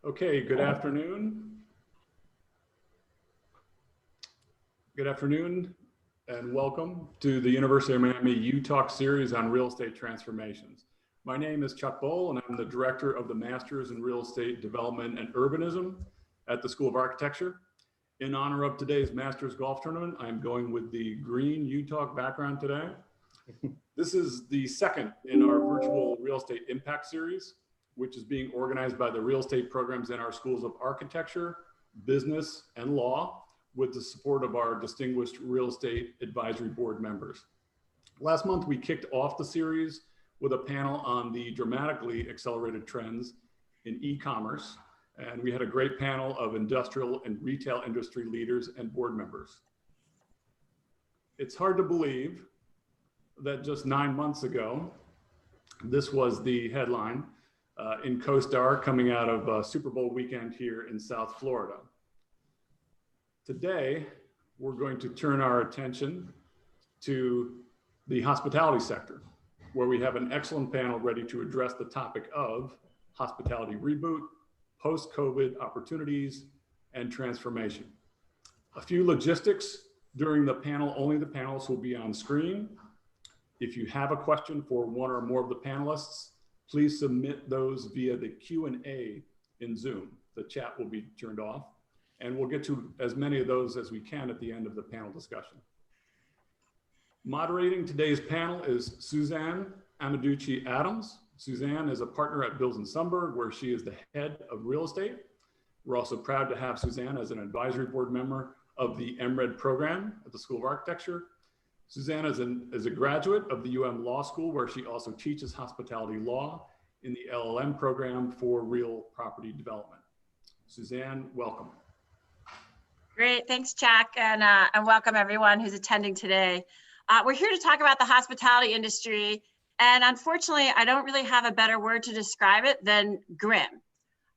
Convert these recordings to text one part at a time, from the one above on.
Okay, good afternoon. Good afternoon and welcome to the University of Miami U-Talk series on real estate transformations. My name is Chuck Bowl and I'm the director of the Masters in Real Estate Development and Urbanism at the School of Architecture. In honor of today's Masters Golf Tournament, I'm going with the green U-Talk background today. This is the second in our virtual real estate impact series, which is being organized by the real estate programs in our schools of architecture, business, and law, with the support of our distinguished real estate advisory board members. Last month, we kicked off the series with a panel on the dramatically accelerated trends in e-commerce, and we had a great panel of industrial and retail industry leaders and board members. It's hard to believe that just 9 months ago, this was the headline in CoStar coming out of Super Bowl weekend here in South Florida. Today, we're going to turn our attention to the hospitality sector, where we have an excellent panel ready to address the topic of hospitality reboot, post-COVID opportunities, and transformation. A few logistics during the panel. Only the panelists will be on screen. If you have a question for one or more of the panelists, please submit those via the Q&A in Zoom. The chat will be turned off, and we'll get to as many of those as we can at the end of the panel discussion. Moderating today's panel is Suzanne Amaducci Adams. Suzanne is a partner at Bills & Sundberg, where she is the head of real estate. We're also proud to have Suzanne as an advisory board member of the MRED program at the School of Architecture. Suzanne is a graduate of the Law School, where she also teaches hospitality law in the LLM program for real property development. Suzanne, welcome. Great, thanks, Chuck, and welcome everyone who's attending today. We're here to talk about the hospitality industry, and unfortunately, I don't really have a better word to describe it than grim.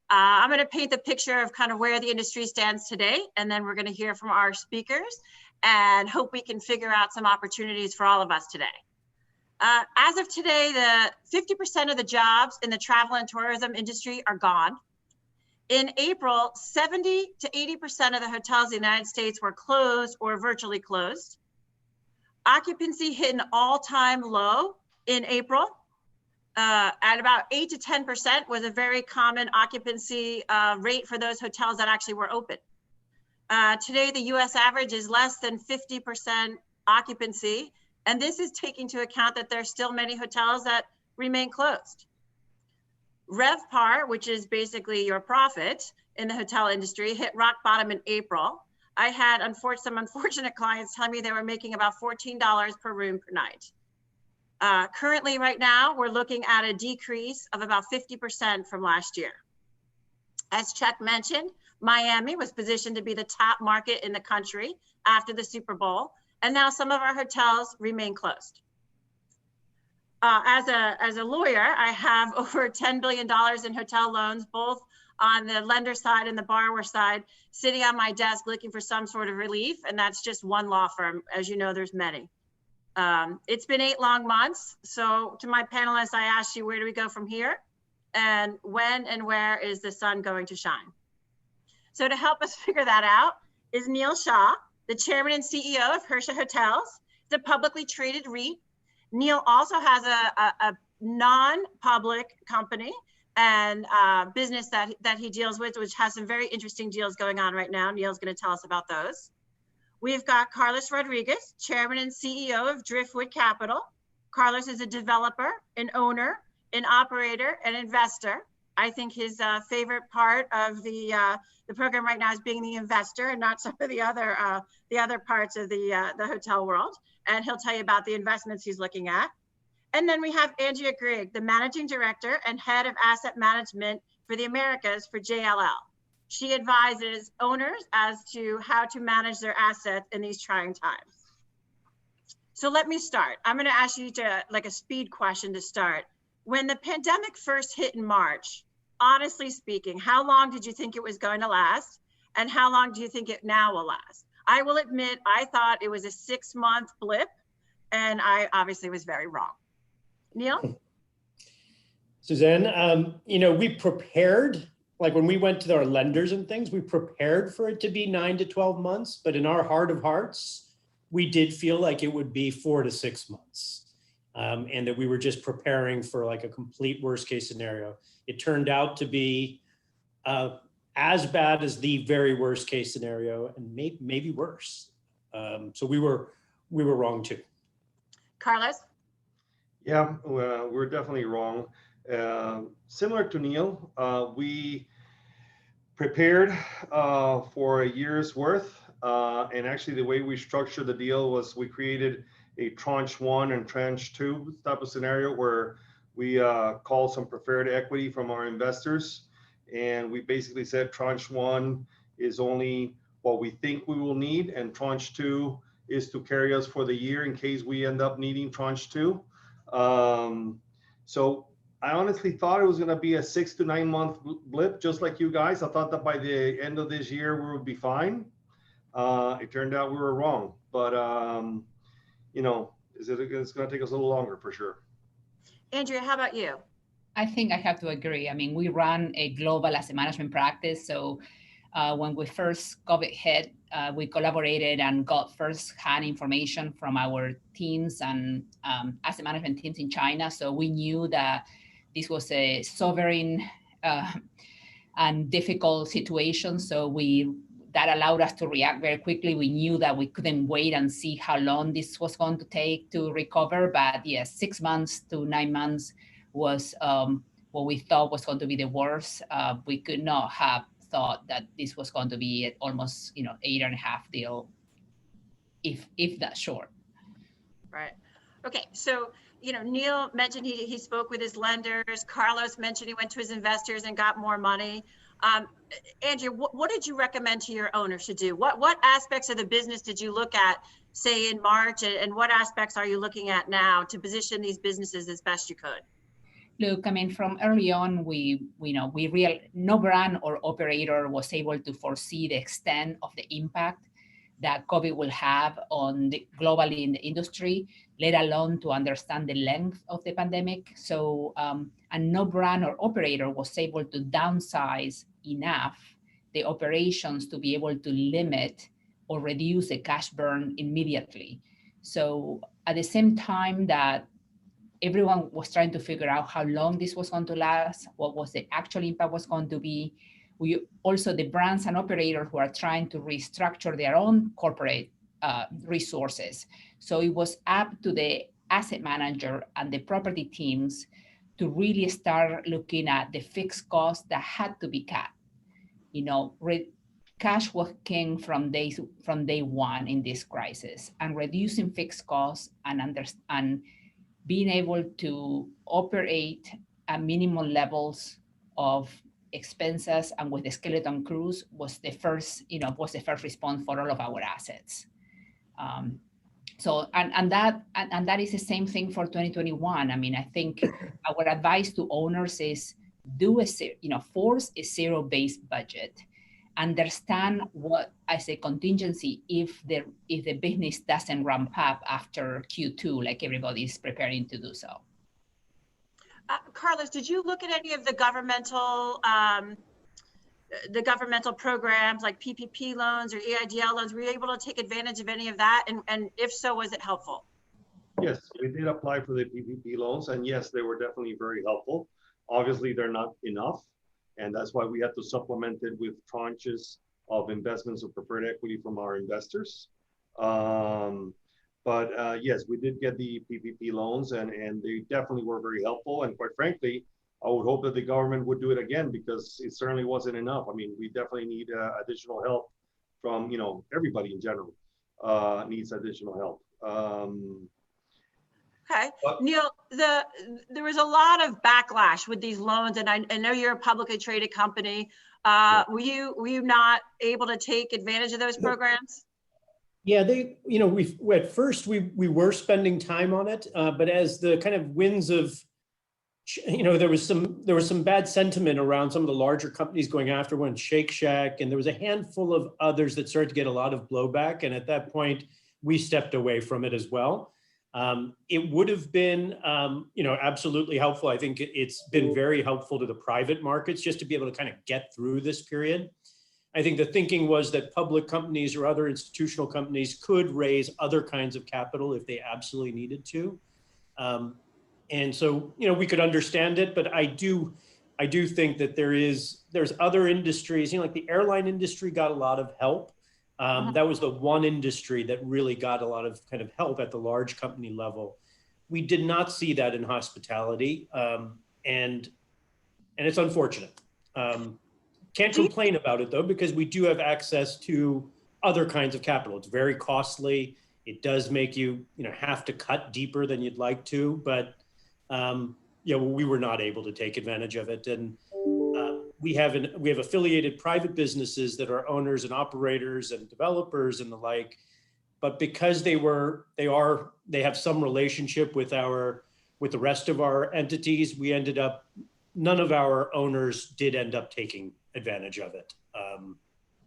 I'm going to paint the picture of kind of where the industry stands today, and then we're going to hear from our speakers and hope we can figure out some opportunities for all of us today. As of today, the 50% of the jobs in the travel and tourism industry are gone. In April, 70 to 80% of the hotels in the United States were closed or virtually closed. Occupancy hit an all-time low in April. At about 8 to 10% was a very common occupancy rate for those hotels that actually were open. Today, the US average is less than 50% occupancy, and this is taking into account that there's still many hotels that remain closed. RevPAR, which is basically your profit in the hotel industry, hit rock bottom in April. I had some unfortunate clients tell me they were making about $14 per room per night. Currently, right now, we're looking at a decrease of about 50% from last year. As Chuck mentioned, Miami was positioned to be the top market in the country after the Super Bowl, and now some of our hotels remain closed. As a lawyer, I have over $10 billion in hotel loans, both on the lender side and the borrower side, sitting on my desk looking for some sort of relief, and that's just one law firm. As you know, there's many. It's been 8 long months, so to my panelists, I asked you, where do we go from here? And when and where is the sun going to shine? So to help us figure that out is Neil Shah, the chairman and CEO of Hersha Hotels, the publicly traded REIT. Neil also has a non-public company and business that he deals with, which has some very interesting deals going on right now. Neil's going to tell us about those. We've got Carlos Rodriguez, chairman and CEO of Driftwood Capital. Carlos is a developer, an owner, an operator, an investor. I think his favorite part of the program right now is being the investor and not some of the other parts of the hotel world. And he'll tell you about the investments he's looking at. And then we have Andrea Grigg, the managing director and head of asset management for the Americas for JLL. She advises owners as to how to manage their assets in these trying times. So let me start. I'm going to ask you like a speed question to start. When the pandemic first hit in March, honestly speaking, how long did you think it was going to last? And how long do you think it now will last? I will admit, I thought it was a 6-month blip, and I obviously was very wrong. Neil? Suzanne, we prepared like when we went to our lenders and things, we prepared for it to be 9 to 12 months, but in our heart of hearts, we did feel like it would be 4 to 6 months. And that we were just preparing for like a complete worst case scenario. It turned out to be as bad as the very worst case scenario, and maybe worse. So we were wrong too. Carlos? Yeah, we're definitely wrong. Similar to Neil, we prepared for a year's worth. And actually the way we structured the deal was we created a tranche 1 and tranche 2 type of scenario where we called some preferred equity from our investors. And we basically said tranche 1 is only what we think we will need, and tranche 2 is to carry us for the year in case we end up needing tranche 2. So I honestly thought it was going to be a 6 to 9 month blip, just like you guys. I thought that by the end of this year we would be fine. It turned out we were wrong, but you know, it's going to take us a little longer for sure. Andrea, how about you? I think I have to agree. I mean, we run a global asset management practice. So when we first COVID hit, we collaborated and got first-hand information from our teams and asset management teams in China. So we knew that this was a sovereign and difficult situation. So that allowed us to react very quickly. We knew that we couldn't wait and see how long this was going to take to recover. But yes, 6 months to 9 months was what we thought was going to be the worst. We could not have thought that this was going to be almost 8.5 deal, if that short. Right. Okay. So, Neil mentioned he spoke with his lenders. Carlos mentioned he went to his investors and got more money. Andrea, what did you recommend to your owners to do? What aspects of the business did you look at, say in March, and what aspects are you looking at now to position these businesses as best you could? Look, I mean, from early on, no brand or operator was able to foresee the extent of the impact that COVID will have globally in the industry, let alone to understand the length of the pandemic. So, and no brand or operator was able to downsize enough the operations to be able to limit or reduce the cash burn immediately. So at the same time that everyone was trying to figure out how long this was going to last, what was the actual impact was going to be. We also, the brands and operators who are trying to restructure their own corporate resources. So it was up to the asset manager and the property teams to really start looking at the fixed costs that had to be cut. Cash was king from day one in this crisis, and reducing fixed costs and being able to operate at minimal levels of expenses and with the skeleton crews was the first response for all of our assets. So that is the same thing for 2021. I mean, I think our advice to owners is force a zero-based budget. Understand what as a contingency if the business doesn't ramp up after Q2, like everybody is preparing to do so. Carlos, did you look at any of the governmental programs like PPP loans or EIDL loans? Were you able to take advantage of any of that? And if so, was it helpful? Yes, we did apply for the PPP loans, and yes, they were definitely very helpful. Obviously, they're not enough, and that's why we had to supplement it with tranches of investments of preferred equity from our investors. But yes, we did get the PPP loans, and they definitely were very helpful. And quite frankly, I would hope that the government would do it again, because it certainly wasn't enough. I mean, we definitely need additional help from, everybody in general needs additional help. Okay, Neil, there was a lot of backlash with these loans, and I know you're a publicly traded company. Were you not able to take advantage of those programs? Yeah, at first we were spending time on it, but as the kind of winds of, there was some bad sentiment around some of the larger companies going after one, Shake Shack, and there was a handful of others that started to get a lot of blowback. And at that point, we stepped away from it as well. It would have been, absolutely helpful. I think it's been very helpful to the private markets just to be able to kind of get through this period. I think the thinking was that public companies or other institutional companies could raise other kinds of capital if they absolutely needed to. And so, we could understand it, but I do think that there's other industries, like the airline industry got a lot of help. That was the one industry that really got a lot of kind of help at the large company level. We did not see that in hospitality, and it's unfortunate. Can't complain about it though, because we do have access to other kinds of capital. It's very costly. It does make you, have to cut deeper than you'd like to, but we were not able to take advantage of it. And we have affiliated private businesses that are owners and operators and developers and the like, but because they have some relationship with the rest of our entities, none of our owners did end up taking advantage of it.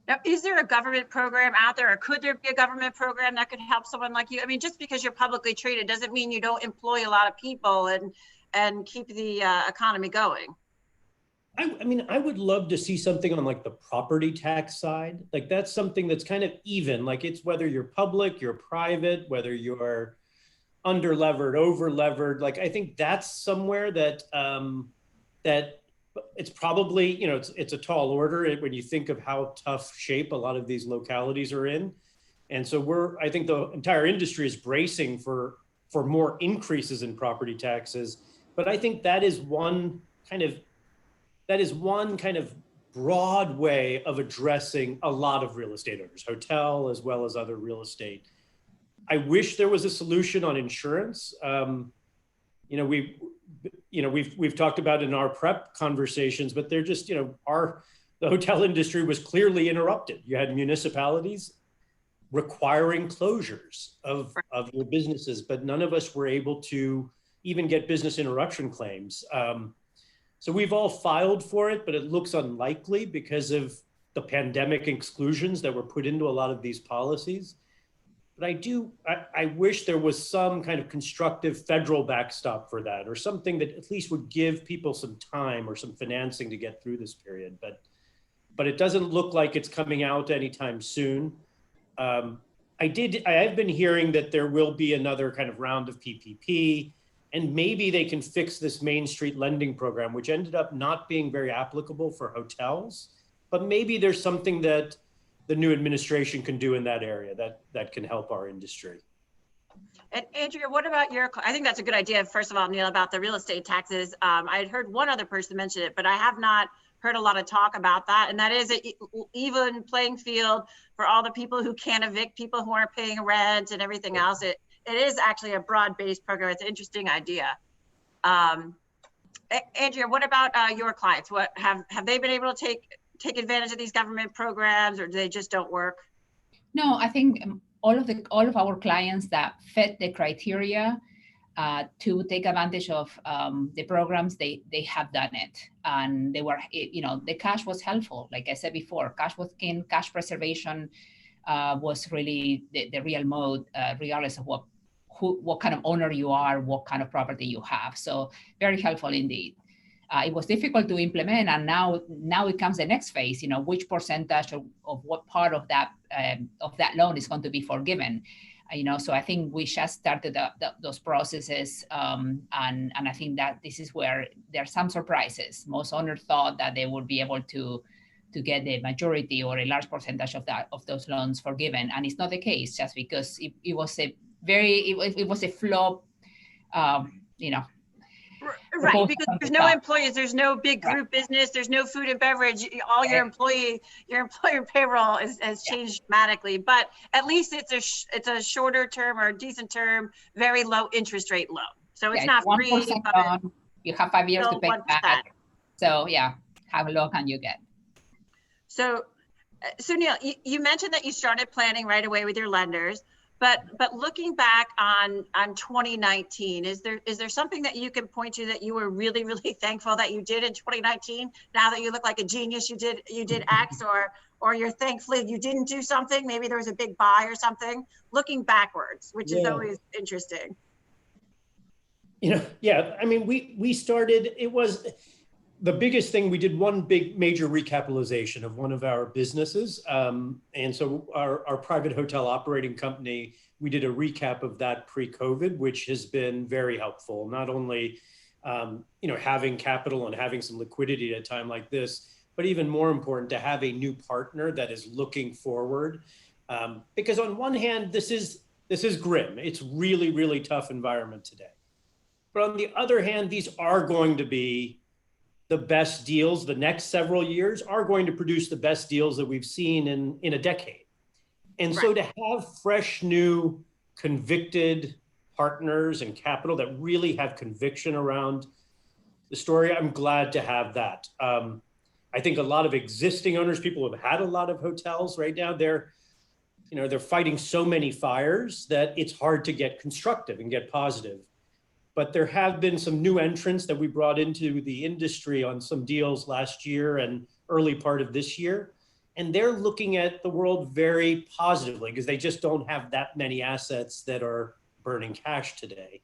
Now, is there a government program out there, or could there be a government program that could help someone like you? I mean, just because you're publicly traded doesn't mean you don't employ a lot of people and keep the economy going. I would love to see something on like the property tax side. Like that's something that's kind of even, like it's whether you're public, you're private, whether you're under levered, over levered. Like I think that's somewhere that it's probably, it's a tall order when you think of how tough shape a lot of these localities are in. And so I think the entire industry is bracing for more increases in property taxes. But I think that is one kind of broad way of addressing a lot of real estate owners, hotel as well as other real estate. I wish there was a solution on insurance. We've talked about in our prep conversations, but they're just, the hotel industry was clearly interrupted. You had municipalities requiring closures of your businesses, but none of us were able to even get business interruption claims. So we've all filed for it, but it looks unlikely because of the pandemic exclusions that were put into a lot of these policies. But I wish there was some kind of constructive federal backstop for that, or something that at least would give people some time or some financing to get through this period. But it doesn't look like it's coming out anytime soon. I have been hearing that there will be another kind of round of PPP, and maybe they can fix this Main Street lending program, which ended up not being very applicable for hotels. But maybe there's something that the new administration can do in that area that can help our industry. And Andrea, what about I think that's a good idea, first of all, Neil, about the real estate taxes. I had heard one other person mention it, but I have not heard a lot of talk about that. And that is an even playing field for all the people who can't evict people who aren't paying rent and everything else. It is actually a broad-based program. It's an interesting idea. Andrea, what about your clients? What have they been able to take advantage of these government programs, or they just don't work? No, I think all of our clients that fit the criteria to take advantage of the programs, they have done it, and they were, the cash was helpful. Like I said before, cash was king. Cash preservation was really the real mode, regardless of what kind of owner you are, what kind of property you have. So very helpful indeed. It was difficult to implement, and now it comes the next phase. Which percentage of what part of that loan is going to be forgiven. So I think we just started those processes, and I think that this is where there are some surprises. Most owners thought that they would be able to get the majority or a large percentage of those loans forgiven, and it's not the case, just because it was a flop, Right, because there's no employees, there's no big group business, there's no food and beverage. All your employer payroll has changed dramatically. But at least it's a shorter term or a decent term, very low interest rate loan. So it's not free. Loan. You have 5 years to pay 1%. back. So yeah, how low can you get? So Neil, you mentioned that you started planning right away with your lenders. But looking back on 2019, is there something that you can point to that you were really, really thankful that you did in 2019? Now that you look like a genius, you did X, or you're thankful you didn't do something. Maybe there was a big buy or something. Looking backwards, which is always interesting. Yeah, I mean, we started, it was the biggest thing. We did one big major recapitalization of one of our businesses. And so our private hotel operating company, we did a recap of that pre-COVID, which has been very helpful. Not only, having capital and having some liquidity at a time like this, but even more important to have a new partner that is looking forward. Because on one hand, this is grim. It's really, really tough environment today. But on the other hand, these are going to be the best deals. The next several years are going to produce the best deals that we've seen in a decade. And so to have fresh, new, convicted partners and capital that really have conviction around the story, I'm glad to have that. I think a lot of existing owners, people who have had a lot of hotels right now, they're fighting so many fires that it's hard to get constructive and get positive. But there have been some new entrants that we brought into the industry on some deals last year and early part of this year. And they're looking at the world very positively because they just don't have that many assets that are burning cash today.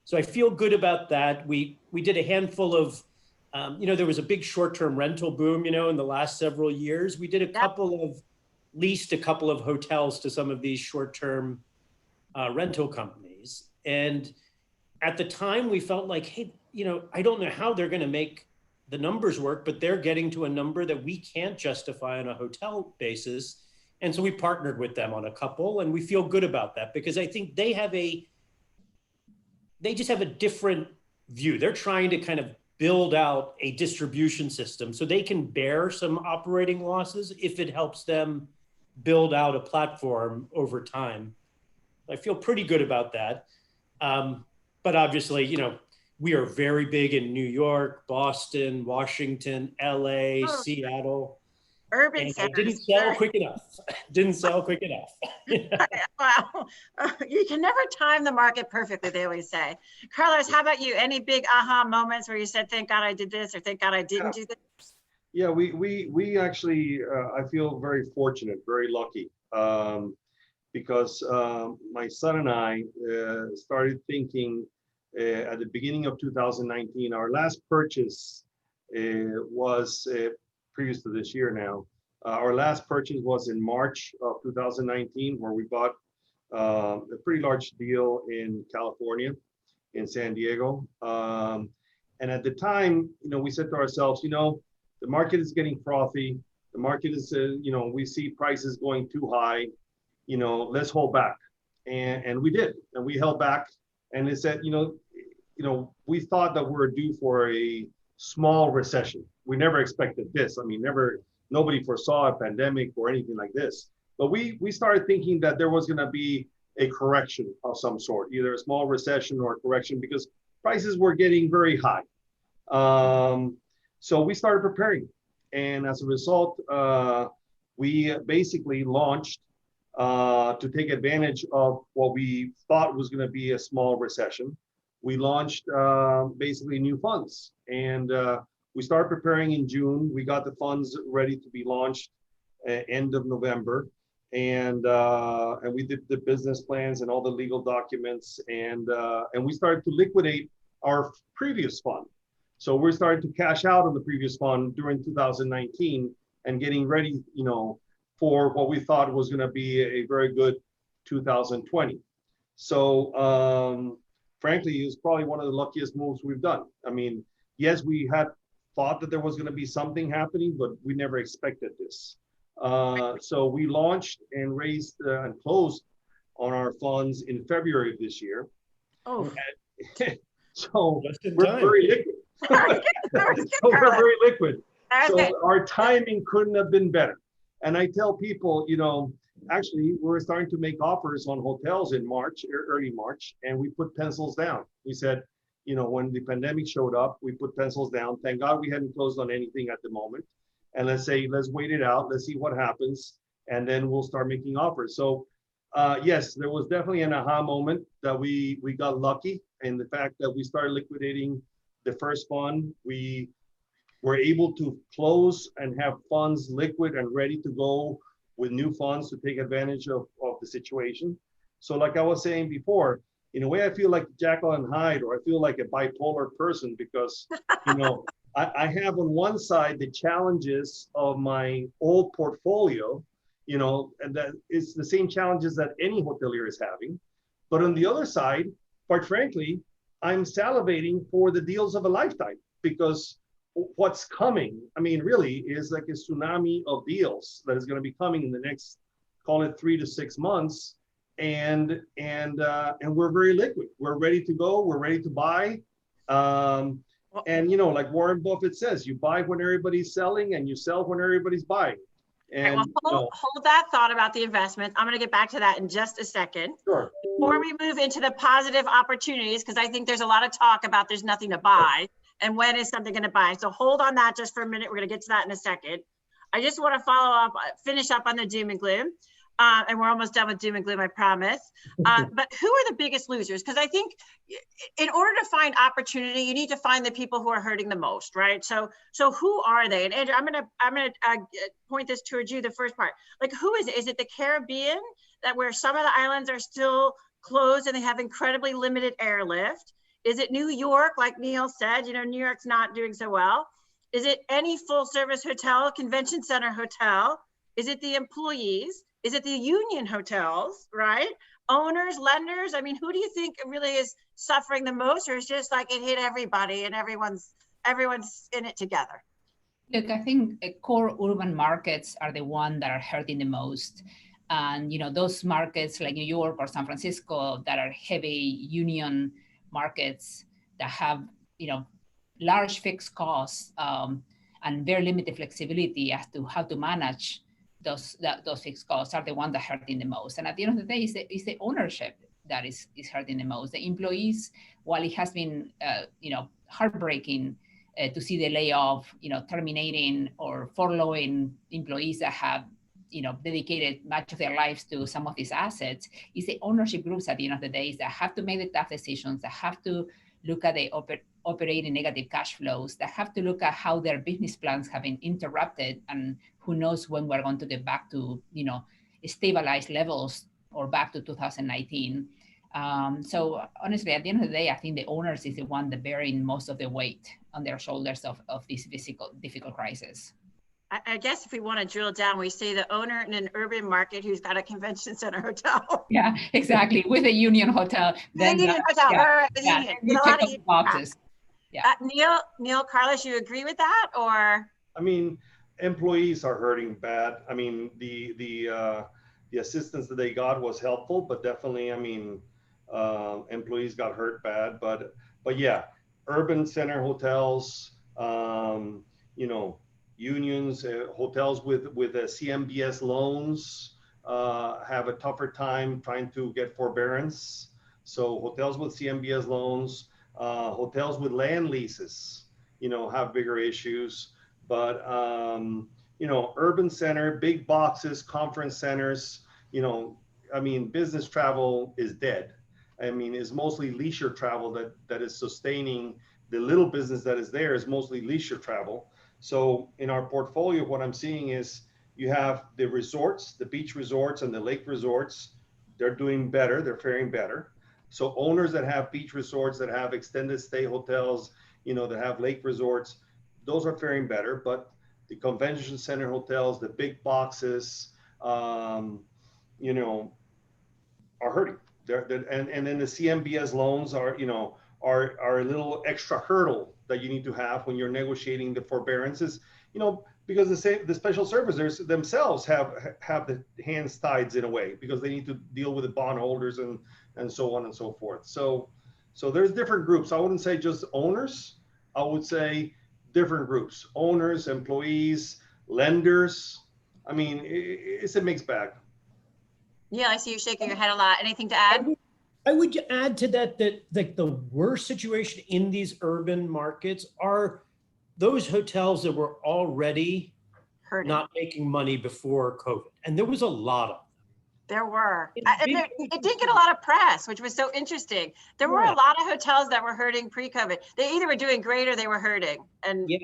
So I feel good about that. We did a handful of, there was a big short-term rental boom, in the last several years. We did leased a couple of hotels to some of these short-term rental companies. And at the time we felt like, hey, I don't know how they're going to make the numbers work, but they're getting to a number that we can't justify on a hotel basis. And so we partnered with them on a couple, and we feel good about that because I think they just have a different view. They're trying to kind of build out a distribution system so they can bear some operating losses if it helps them build out a platform over time. I feel pretty good about that. But obviously, we are very big in New York, Boston, Washington, LA, Seattle. Urban centers. Didn't sell quick enough. Wow. You can never time the market perfectly, they always say. Carlos, how about you? Any big aha moments where you said, thank God I did this, or thank God I didn't do this? Yeah, we actually, I feel very fortunate, very lucky. Because my son and I started thinking at the beginning of 2019. Our last purchase was previous to this year now. Our last purchase was in March of 2019, where we bought a pretty large deal in California, in San Diego. And at the time, we said to ourselves, the market is getting frothy. The market is, we see prices going too high. Let's hold back. And we did, and we held back. And they said, we thought that we were due for a small recession. We never expected this. I mean, nobody foresaw a pandemic or anything like this. But we started thinking that there was going to be a correction of some sort, either a small recession or a correction, because prices were getting very high. So we started preparing. And as a result, we basically launched to take advantage of what we thought was going to be a small recession. We launched basically new funds, and we started preparing in June. We got the funds ready to be launched end of November, and we did the business plans and all the legal documents, and we started to liquidate our previous fund. So we're starting to cash out on the previous fund during 2019 and getting ready, for what we thought was going to be a very good 2020. So frankly, it was probably one of the luckiest moves we've done. I mean, yes, we had thought that there was going to be something happening, but we never expected this. So we launched and raised and closed on our funds in February of this year. Oh. So we're very liquid. So we're very liquid. So our timing couldn't have been better. And I tell people, actually, we're starting to make offers on hotels in March, early March, and we put pencils down. We said, when the pandemic showed up, we put pencils down. Thank God we hadn't closed on anything at the moment. And let's wait it out. Let's see what happens. And then we'll start making offers. So yes, there was definitely an aha moment that we got lucky in the fact that we started liquidating the first fund. We were able to close and have funds liquid and ready to go with new funds to take advantage of the situation. So like I was saying before, in a way, I feel like Jekyll and Hyde, or I feel like a bipolar person because, you know, I have on one side the challenges of my old portfolio, you know, and that it's the same challenges that any hotelier is having. But on the other side, quite frankly, I'm salivating for the deals of a lifetime because what's coming, I mean, really is like a tsunami of deals that is going to be coming in the next, call it 3 to 6 months. And we're very liquid. We're ready to go. We're ready to buy. And, you know, like Warren Buffett says, you buy when everybody's selling and you sell when everybody's buying. And right, well, hold that thought about the investment. I'm going to get back to that in just a second. Sure. Before we move into the positive opportunities, because I think there's a lot of talk about there's nothing to buy and when is something going to buy. So hold on that just for a minute. We're going to get to that in a second. I just want to finish up on the doom and gloom. And we're almost done with doom and gloom, I promise. But who are the biggest losers? Because I think in order to find opportunity, you need to find the people who are hurting the most, right? So who are they? And Andrew, I'm gonna point this towards you. The first part, like, who is it? Is it the Caribbean, that where some of the islands are still closed and they have incredibly limited airlift? Is it New York, like Neil said? You know, New York's not doing so well. Is it any full service hotel, convention center hotel? Is it the employees? Is it the union hotels, right? Owners, lenders? I mean, who do you think really is suffering the most, or is just like it hit everybody and everyone's in it together? Look, I think core urban markets are the ones that are hurting the most. And, you know, those markets like New York or San Francisco that are heavy union markets that have, you know, large fixed costs and very limited flexibility as to how to manage those fixed costs are the ones that are hurting the most. And at the end of the day, it's the ownership that is hurting the most. The employees, while it has been, you know, heartbreaking to see the layoff, you know, terminating or furloughing employees that have, you know, dedicated much of their lives to some of these assets, is the ownership groups at the end of the day that have to make the tough decisions, that have to look at the operating negative cash flows, that have to look at how their business plans have been interrupted, and who knows when we're going to get back to, you know, stabilized levels or back to 2019. So honestly, at the end of the day, I think the owners is the one that bearing most of the weight on their shoulders of this difficult crisis. I guess if we want to drill down, we say the owner in an urban market who's got a convention center hotel. Yeah, exactly. With a union hotel. Then union hotel. Yeah, you check off the boxes. Yeah. Neil, Carlos, you agree with that, or? I mean, employees are hurting bad. I mean, the assistance that they got was helpful, but definitely, I mean, employees got hurt bad. But yeah, urban center hotels, you know, unions, hotels with CMBS loans have a tougher time trying to get forbearance. So hotels with CMBS loans, hotels with land leases, you know, have bigger issues. But you know, urban center, big boxes, conference centers, you know, I mean, business travel is dead. I mean, it's mostly leisure travel that is sustaining the little business that is there, is mostly leisure travel. So in our portfolio, what I'm seeing is you have the resorts, the beach resorts and the lake resorts. They're doing better. They're faring better. So owners that have beach resorts, that have extended stay hotels, you know, that have lake resorts, those are faring better. But the convention center hotels, the big boxes, you know, are hurting. And then the CMBS loans are, you know, are a little extra hurdle that you need to have when you're negotiating the forbearances, you know, because the special servicers themselves have the hands tied in a way, because they need to deal with the bondholders and so on and so forth. So there's different groups. I wouldn't say just owners. I would say different groups: owners, employees, lenders. I mean, it's a mixed bag. Yeah, I see you shaking your head a lot. Anything to add? I would add to that like the worst situation in these urban markets are those hotels that were already Hurting. not making money before COVID. And there was a lot of them. There were. It did get a lot of press, which was so interesting. There were a lot of hotels that were hurting pre-COVID. They either were doing great or they were hurting. And yeah,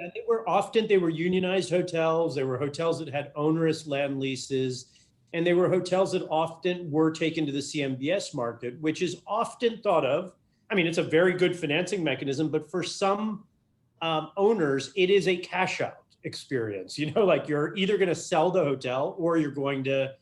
they were unionized hotels. They were hotels that had onerous land leases. And they were hotels that often were taken to the CMBS market, which is often thought of. I mean, it's a very good financing mechanism, but for some owners, it is a cash out experience. You know, like you're either going to sell the hotel or you're going to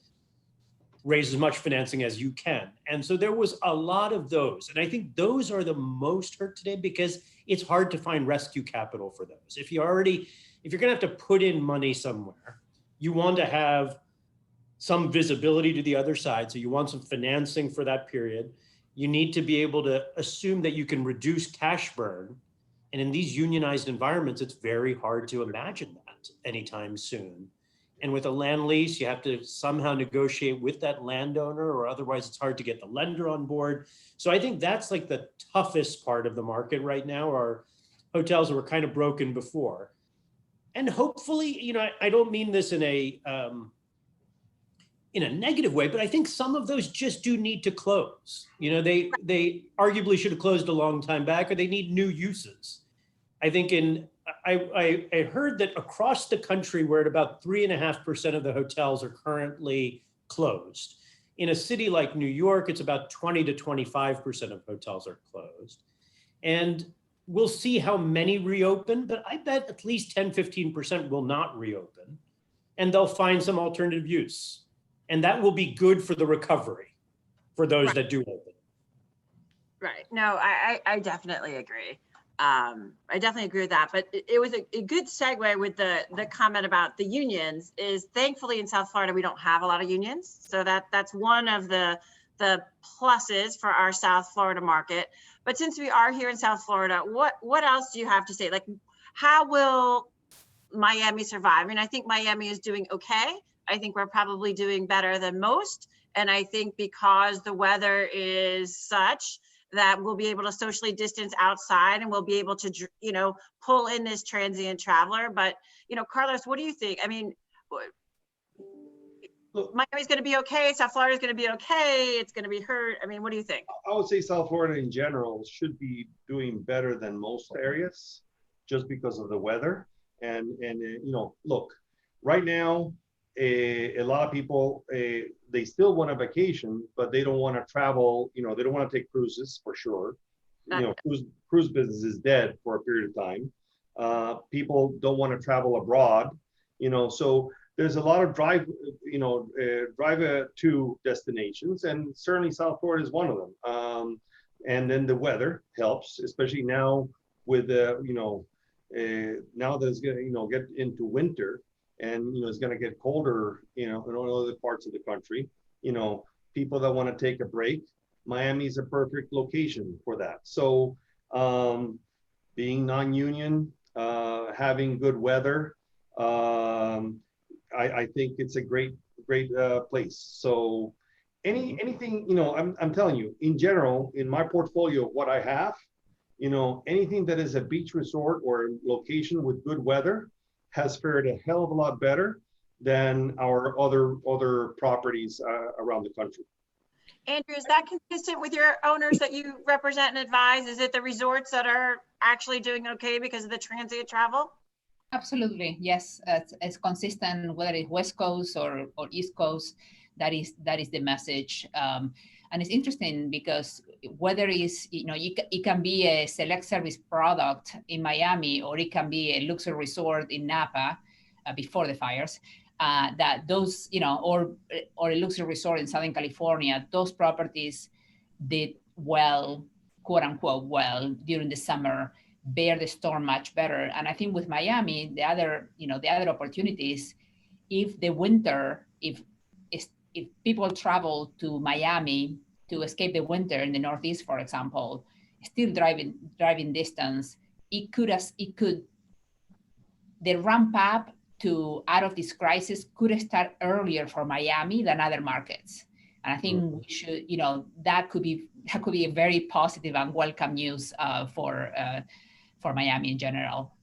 raise as much financing as you can. And so there was a lot of those. And I think those are the most hurt today because it's hard to find rescue capital for those. If you're going to have to put in money somewhere, you want to have some visibility to the other side. So you want some financing for that period. You need to be able to assume that you can reduce cash burn. And in these unionized environments, it's very hard to imagine that anytime soon. And with a land lease, you have to somehow negotiate with that landowner, or otherwise it's hard to get the lender on board. So I think that's like the toughest part of the market right now, are hotels that were kind of broken before. And hopefully, you know, I don't mean this in a negative way, but I think some of those just do need to close. You know, they arguably should have closed a long time back, or they need new uses. I think I heard that across the country, we're at about 3.5% of the hotels are currently closed. In a city like New York, it's about 20 to 25% of hotels are closed. And we'll see how many reopen, but I bet at least 10, 15% will not reopen, and they'll find some alternative use. And that will be good for the recovery for those that do open. Right. No, I definitely agree. I definitely agree with that. But it was a good segue with the comment about the unions. Is thankfully in South Florida, we don't have a lot of unions. So that's one of the pluses for our South Florida market. But since we are here in South Florida, what else do you have to say? Like, how will Miami survive? I mean, I think Miami is doing okay. I think we're probably doing better than most. And I think because the weather is such that we'll be able to socially distance outside and we'll be able to, you know, pull in this transient traveler. But, you know, Carlos, what do you think? I mean, Miami's going to be okay. South Florida's going to be okay. It's going to be hurt. I mean, what do you think? I would say South Florida in general should be doing better than most areas just because of the weather. And you know, look, right now, a lot of people, they still want a vacation, but they don't want to travel. You know, they don't want to take cruises for sure. You know, cruise business is dead for a period of time. People don't want to travel abroad. You know, so there's a lot of drive to destinations, and certainly South Florida is one of them. And then the weather helps, especially now with now that it's going to get into winter. And, you know, it's going to get colder, you know, in all other parts of the country. You know, people that want to take a break, Miami is a perfect location for that. So being non-union, having good weather, I think it's a great place. So anything, you know, I'm telling you, in general, in my portfolio of what I have, you know, anything that is a beach resort or location with good weather has fared a hell of a lot better than our other properties around the country. Andrew, is that consistent with your owners that you represent and advise? Is it the resorts that are actually doing okay because of the transient travel? Absolutely, yes. It's consistent whether it's West Coast or East Coast. That is the message. And it's interesting because whether it's, you know, it can be a select service product in Miami, or it can be a luxury resort in Napa before the fires, that those, you know, or a luxury resort in Southern California, those properties did well, quote unquote, well during the summer, bear the storm much better. And I think with Miami, the other opportunities, if the winter, if people travel to Miami to escape the winter in the Northeast, for example, still driving distance, the ramp up to out of this crisis could start earlier for Miami than other markets. And I think we should, you know, that could be a very positive and welcome news for Miami in general.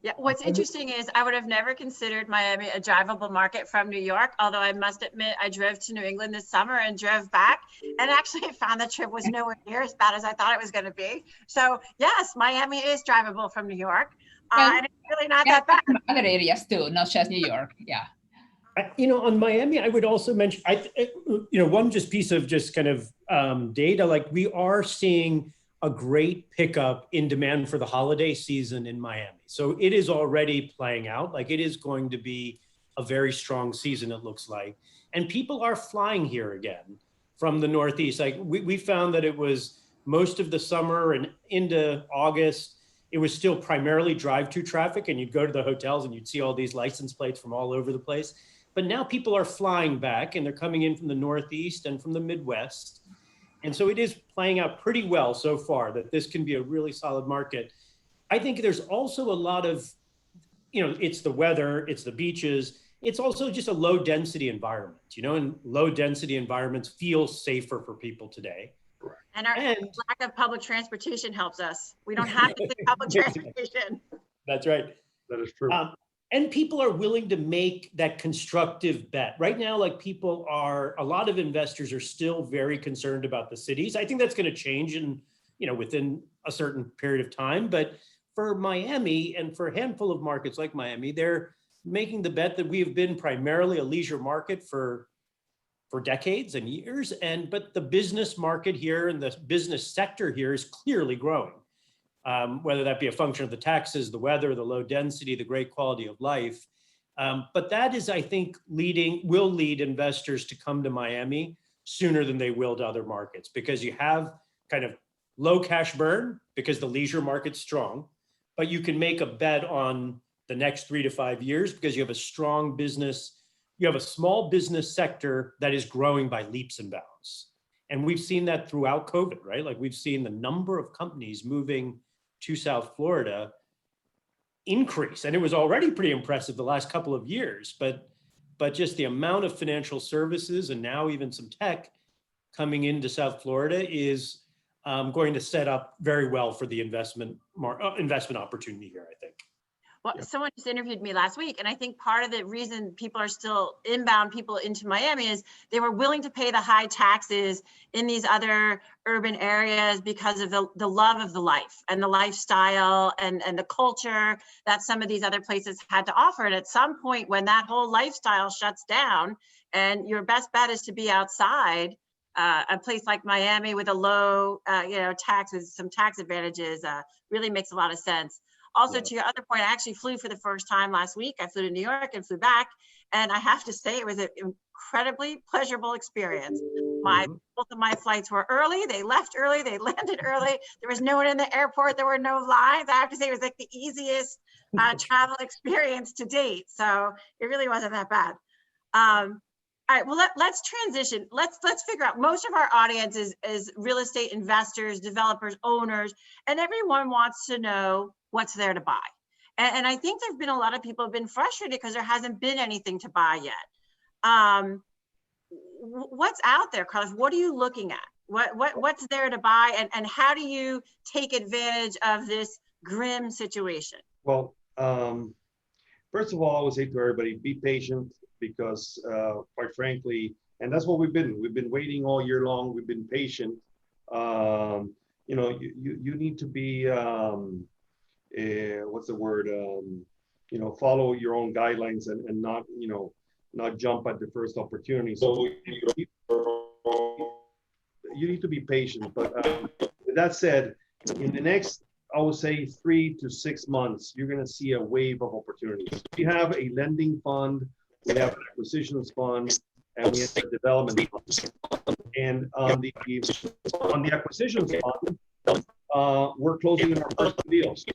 Yeah, what's interesting is I would have never considered Miami a drivable market from New York, although I must admit I drove to New England this summer and drove back, and actually I found the trip was nowhere near as bad as I thought it was going to be. So yes, Miami is drivable from New York, and it's really not that bad. Other areas too, not just New York. Yeah. On Miami, I would also mention, one just piece of just kind of data, like we are seeing a great pickup in demand for the holiday season in Miami. So it is already playing out. Like it is going to be a very strong season, it looks like. And people are flying here again from the Northeast. Like we found that it was most of the summer and into August, it was still primarily drive-to traffic, and you'd go to the hotels and you'd see all these license plates from all over the place. But now people are flying back and they're coming in from the Northeast and from the Midwest. And so it is playing out pretty well so far that this can be a really solid market. I think there's also a lot of, it's the weather, it's the beaches, it's also just a low density environment, and low density environments feel safer for people today. And our lack of public transportation helps us. We don't have to take public transportation. That's right. That is true. And people are willing to make that constructive bet. Right now, like a lot of investors are still very concerned about the cities. I think that's going to change within a certain period of time. But for Miami and for a handful of markets like Miami, they're making the bet that we have been primarily a leisure market for decades and years. But the business market here and the business sector here is clearly growing. Whether that be a function of the taxes, the weather, the low density, the great quality of life. But that is, I think, will lead investors to come to Miami sooner than they will to other markets, because you have kind of low cash burn because the leisure market's strong, but you can make a bet on the next 3 to 5 years because you have a strong business, you have a small business sector that is growing by leaps and bounds. And we've seen that throughout COVID, right? Like we've seen the number of companies moving to South Florida increase. And it was already pretty impressive the last couple of years, but just the amount of financial services and now even some tech coming into South Florida is going to set up very well for the investment opportunity here, I think. Well, someone just interviewed me last week, and I think part of the reason people are still inbound people into Miami is they were willing to pay the high taxes in these other urban areas because of the love of the life and the lifestyle and the culture that some of these other places had to offer. And at some point when that whole lifestyle shuts down and your best bet is to be outside, a place like Miami with a low, taxes, some tax advantages really makes a lot of sense. Also, to your other point, I actually flew for the first time last week. I flew to New York and flew back. And I have to say, it was an incredibly pleasurable experience. Both of my flights were early. They left early. They landed early. There was no one in the airport. There were no lines. I have to say, it was like the easiest travel experience to date. So it really wasn't that bad. All right, well, let's transition. Let's figure out, most of our audience is real estate investors, developers, owners, and everyone wants to know what's there to buy. And I think there've been a lot of people have been frustrated because there hasn't been anything to buy yet. What's out there, Carlos? What are you looking at? What's there to buy, and how do you take advantage of this grim situation? Well, first of all, I would say to everybody, be patient, because quite frankly, and that's what we've been waiting all year long. We've been patient. You need to be what's the word? Follow your own guidelines and not jump at the first opportunity. So you need to be patient. But with that said, in the next, I would say 3 to 6 months, you're going to see a wave of opportunities. We have a lending fund, we have an acquisitions fund, and we have a development fund. And on the acquisitions fund, we're closing our first deals.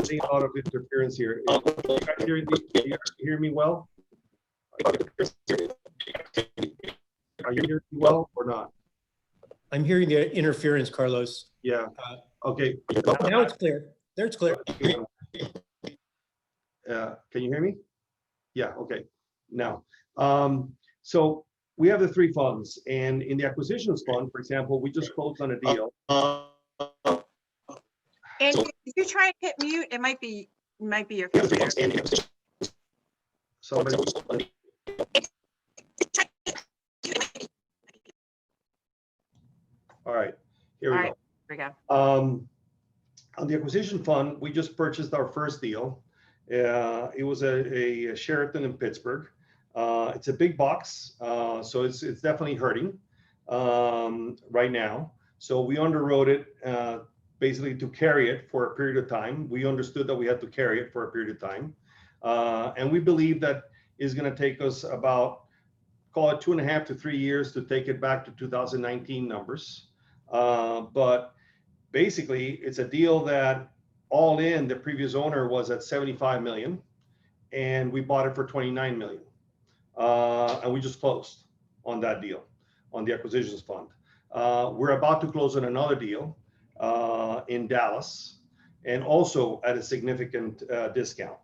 Seeing a lot of interference here. You guys hear me well? Are you hearing me well or not? I'm hearing the interference, Carlos. Yeah. Okay. Now it's clear. There it's clear. Can you hear me? Yeah. Okay. Now, so we have the 3 funds, and in the acquisitions fund, for example, we just closed on a deal. And if you try to hit mute, it might be your computer. Somebody. All right. Here we go. Here we go. On the acquisition fund, we just purchased our first deal, It was a Sheraton in Pittsburgh. It's a big box, so it's definitely hurting right now. So we underwrote it basically to carry it for a period of time. We understood that we had to carry it for a period of time, and we believe that is going to take us about, call it 2.5 to 3 years to take it back to 2019 numbers. But basically, it's a deal that all in, the previous owner was at 75 million, and we bought it for 29 million. And we just closed on that deal, on the acquisitions fund. We're about to close on another deal in Dallas, and also at a significant discount.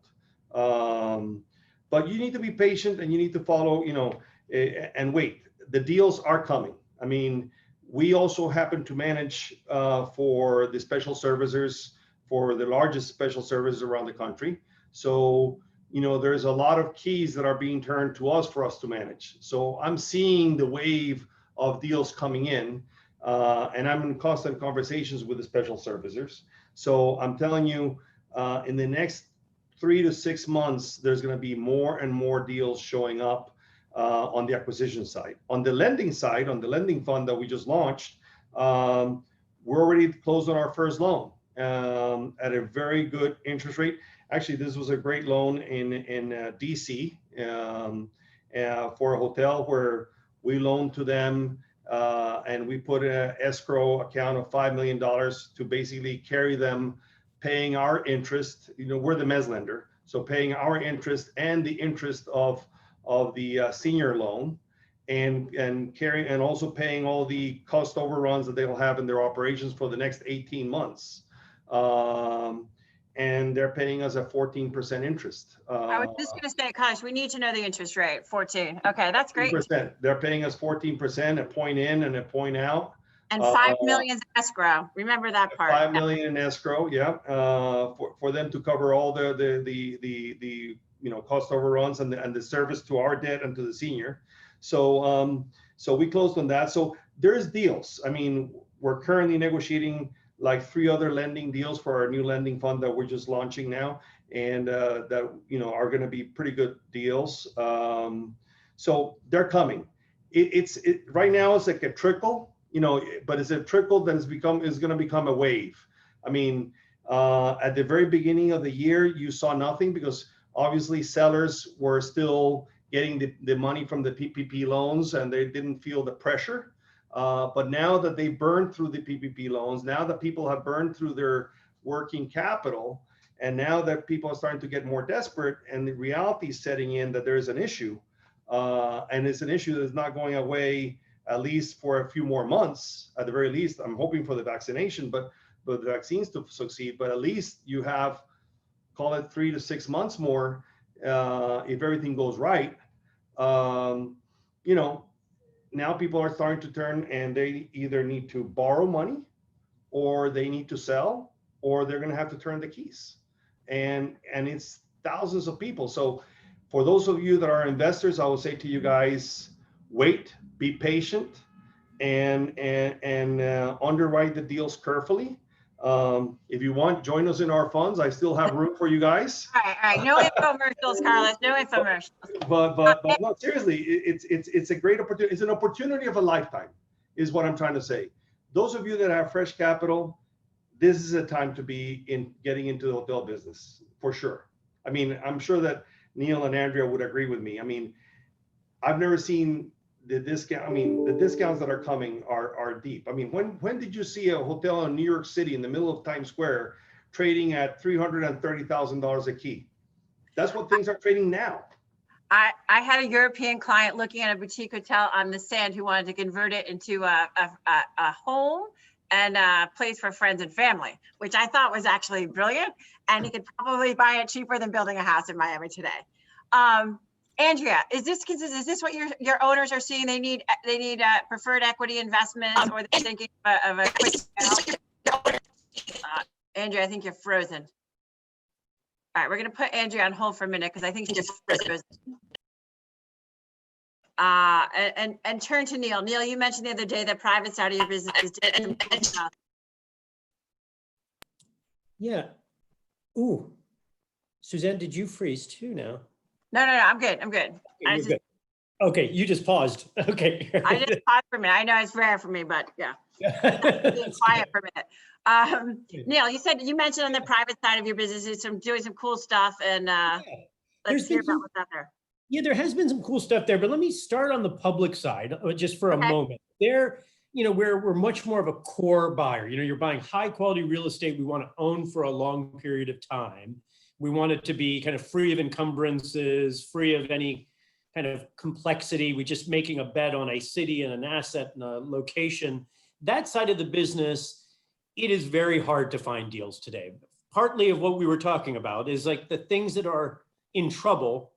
But you need to be patient, and you need to follow, and wait. The deals are coming. I mean, we also happen to manage for the special servicers, for the largest special services around the country. So, there's a lot of keys that are being turned to us for us to manage. So I'm seeing the wave of deals coming in, and I'm in constant conversations with the special servicers. So I'm telling you, in the next 3 to 6 months, there's going to be more and more deals showing up on the acquisition side. On the lending side, on the lending fund that we just launched, we're already closed on our first loan at a very good interest rate. Actually, this was a great loan in DC for a hotel where we loaned to them, and we put an escrow account of $5 million to basically carry them, paying our interest. We're the mezz lender, so paying our interest and the interest of the senior loan, and carrying, and also paying all the cost overruns that they'll have in their operations for the next 18 months. And they're paying us a 14% interest. I was just going to say, gosh, we need to know the interest rate. 14. Okay, that's great. They're paying us 14%, a point in and a point out. And 5 million escrow. Remember that part. 5 million in escrow, yeah, for them to cover all the cost overruns and the service to our debt and to the senior. So so we closed on that. So there's deals. I mean, we're currently negotiating like 3 other lending deals for our new lending fund that we're just launching now, and that are going to be pretty good deals. So they're coming. It's right now it's like a trickle, but it's a trickle that is going to become a wave. I mean, at the very beginning of the year, you saw nothing because obviously sellers were still getting the money from the PPP loans, and they didn't feel the pressure. But now that they burned through the PPP loans, now that people have burned through their working capital, and now that people are starting to get more desperate, and the reality is setting in that there is an issue, and it's an issue that is not going away at least for a few more months. At the very least, I'm hoping for the vaccination, but the vaccines to succeed. But at least you have, call it 3 to 6 months more, if everything goes right. Now people are starting to turn, and they either need to borrow money, or they need to sell, or they're going to have to turn the keys, and it's thousands of people. So for those of you that are investors, I will say to you guys, wait, be patient, and underwrite the deals carefully. If you want, join us in our funds. I still have room for you guys. All right. No infomercials, Carlos. No infomercials. But no, seriously, it's a great opportunity. It's an opportunity of a lifetime, is what I'm trying to say. Those of you that have fresh capital, this is a time to be getting into the hotel business for sure. I mean, I'm sure that Neil and Andrea would agree with me. I mean, I've never seen the discount. I mean, the discounts that are coming are deep. I mean, when did you see a hotel in New York City in the middle of Times Square trading at $330,000 a key? That's what things are trading now. I had a European client looking at a boutique hotel on the Sand who wanted to convert it into a home and a place for friends and family, which I thought was actually brilliant. And he could probably buy it cheaper than building a house in Miami today. Andrea, is this what your owners are seeing? They need preferred equity investments, or they're thinking of a quick sale? Andrea, I think you're frozen. All right, we're going to put Andrea on hold for a minute because I think she's frozen. And turn to Neil. Neil, you mentioned the other day that private side of your business is different. Yeah. Ooh. Suzanne, did you freeze too now? No, I'm good. I'm good. Okay, I you're just, good. Okay, you just paused. Okay. I just paused for a minute. I know it's rare for me, but yeah, being quiet for a minute. Neil, you mentioned on the private side of your business, doing some cool stuff, and There's let's hear been about some, what's out there. yeah, there has been some cool stuff there, but let me start on the public side just for a Okay. moment. There, we're much more of a core buyer. You're buying high quality real estate we want to own for a long period of time. We want it to be kind of free of encumbrances, free of any kind of complexity. We're just making a bet on a city and an asset and a location. That side of the business, it is very hard to find deals today. Partly of what we were talking about is like the things that are in trouble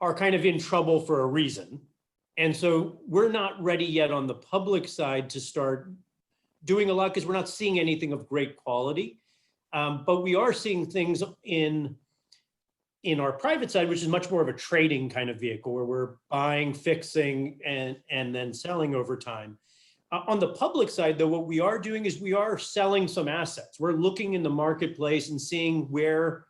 are kind of in trouble for a reason. And so we're not ready yet on the public side to start doing a lot because we're not seeing anything of great quality. But we are seeing things in our private side, which is much more of a trading kind of vehicle where we're buying, fixing, and then selling over time. On the public side, though, what we are doing is we are selling some assets. We're looking in the marketplace and seeing where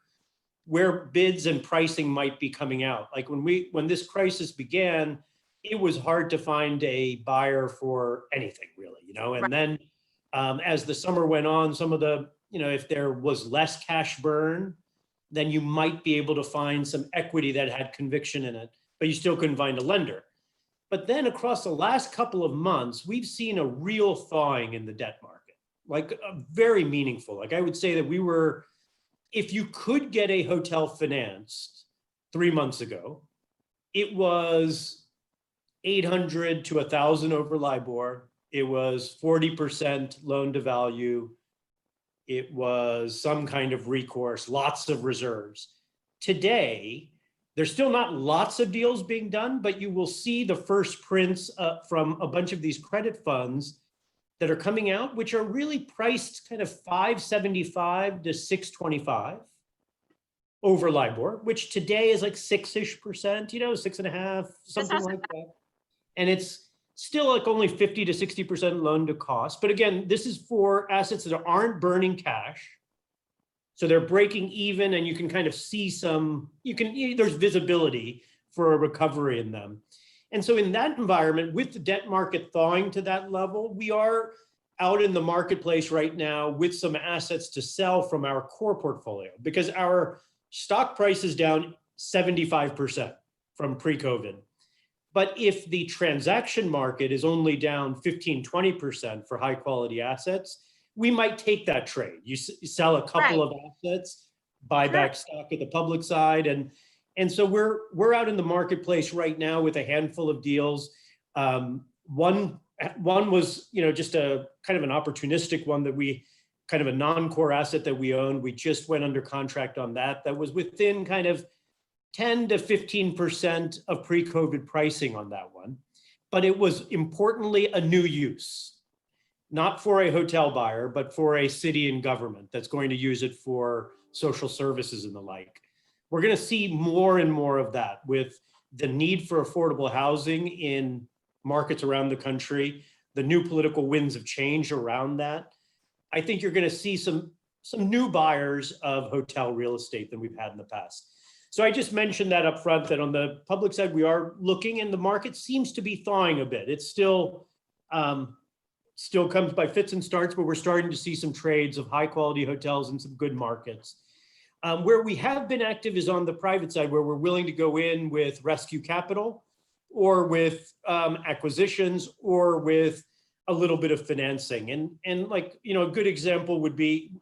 bids and pricing might be coming out. Like when this crisis began, it was hard to find a buyer for anything really, and Right. then as the summer went on, some of the, if there was less cash burn, then you might be able to find some equity that had conviction in it, but you still couldn't find a lender. But then across the last couple of months, we've seen a real thawing in the debt market, like very meaningful. Like I would say that if you could get a hotel financed 3 months ago, it was 800 to 1,000 over LIBOR. It was 40% loan to value. It was some kind of recourse, lots of reserves. Today, there's still not lots of deals being done, but you will see the first prints from a bunch of these credit funds that are coming out, which are really priced kind of 575 to 625 over LIBOR, which today is like 6-ish%, 6.5, something like that. And it's still like only 50 to 60% loan to cost. But again, this is for assets that aren't burning cash. So they're breaking even, and you can kind of see there's visibility for a recovery in them. And so in that environment, with the debt market thawing to that level, we are out in the marketplace right now with some assets to sell from our core portfolio because our stock price is down 75% from pre-COVID. But if the transaction market is only down 15-20% for high quality assets, we might take that trade. You sell a couple of assets, buy back stock at the public side. And so we're out in the marketplace right now with a handful of deals. One was, just a kind of an opportunistic one that we kind of a non-core asset that we owned. We just went under contract on that. That was within kind of 10 to 15% of pre-COVID pricing on that one. But it was importantly a new use. Not for a hotel buyer, but for a city and government that's going to use it for social services and the like. We're going to see more and more of that with the need for affordable housing in markets around the country, the new political winds of change around that. I think you're going to see some new buyers of hotel real estate than we've had in the past. So I just mentioned that up front, that on the public side, we are looking, and the market seems to be thawing a bit. It's still comes by fits and starts, but we're starting to see some trades of high quality hotels in some good markets. Where we have been active is on the private side, where we're willing to go in with rescue capital or with acquisitions or with a little bit of financing. And like, a good example would be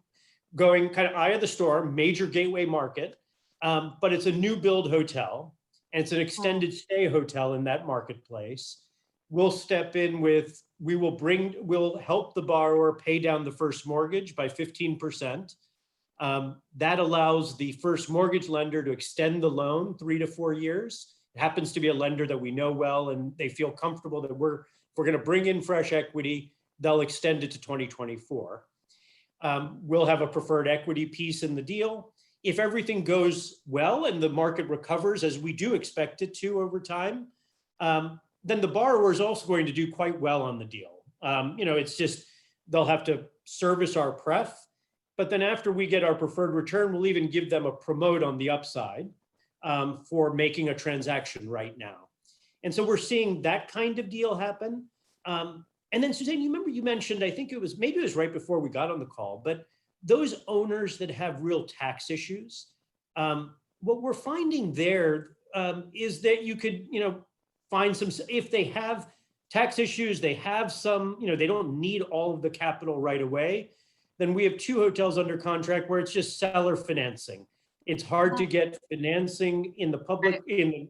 going kind of eye of the storm, major gateway market, but it's a new build hotel and it's an extended stay hotel in that marketplace. We'll step in with, we'll help the borrower pay down the first mortgage by 15%. That allows the first mortgage lender to extend the loan 3 to 4 years. It happens to be a lender that we know well, and they feel comfortable that if we're going to bring in fresh equity, they'll extend it to 2024. We'll have a preferred equity piece in the deal. If everything goes well and the market recovers, as we do expect it to over time, then the borrower is also going to do quite well on the deal. It's just, they'll have to service our pref, But then after we get our preferred return, we'll even give them a promote on the upside for making a transaction right now. And so we're seeing that kind of deal happen. And then Suzanne, you remember you mentioned, I think maybe it was right before we got on the call, but those owners that have real tax issues, what we're finding there is that you could, find some, if they have tax issues, they have some, they don't need all of the capital right away, then we have 2 hotels under contract where it's just seller financing. It's hard to get financing in the public, in the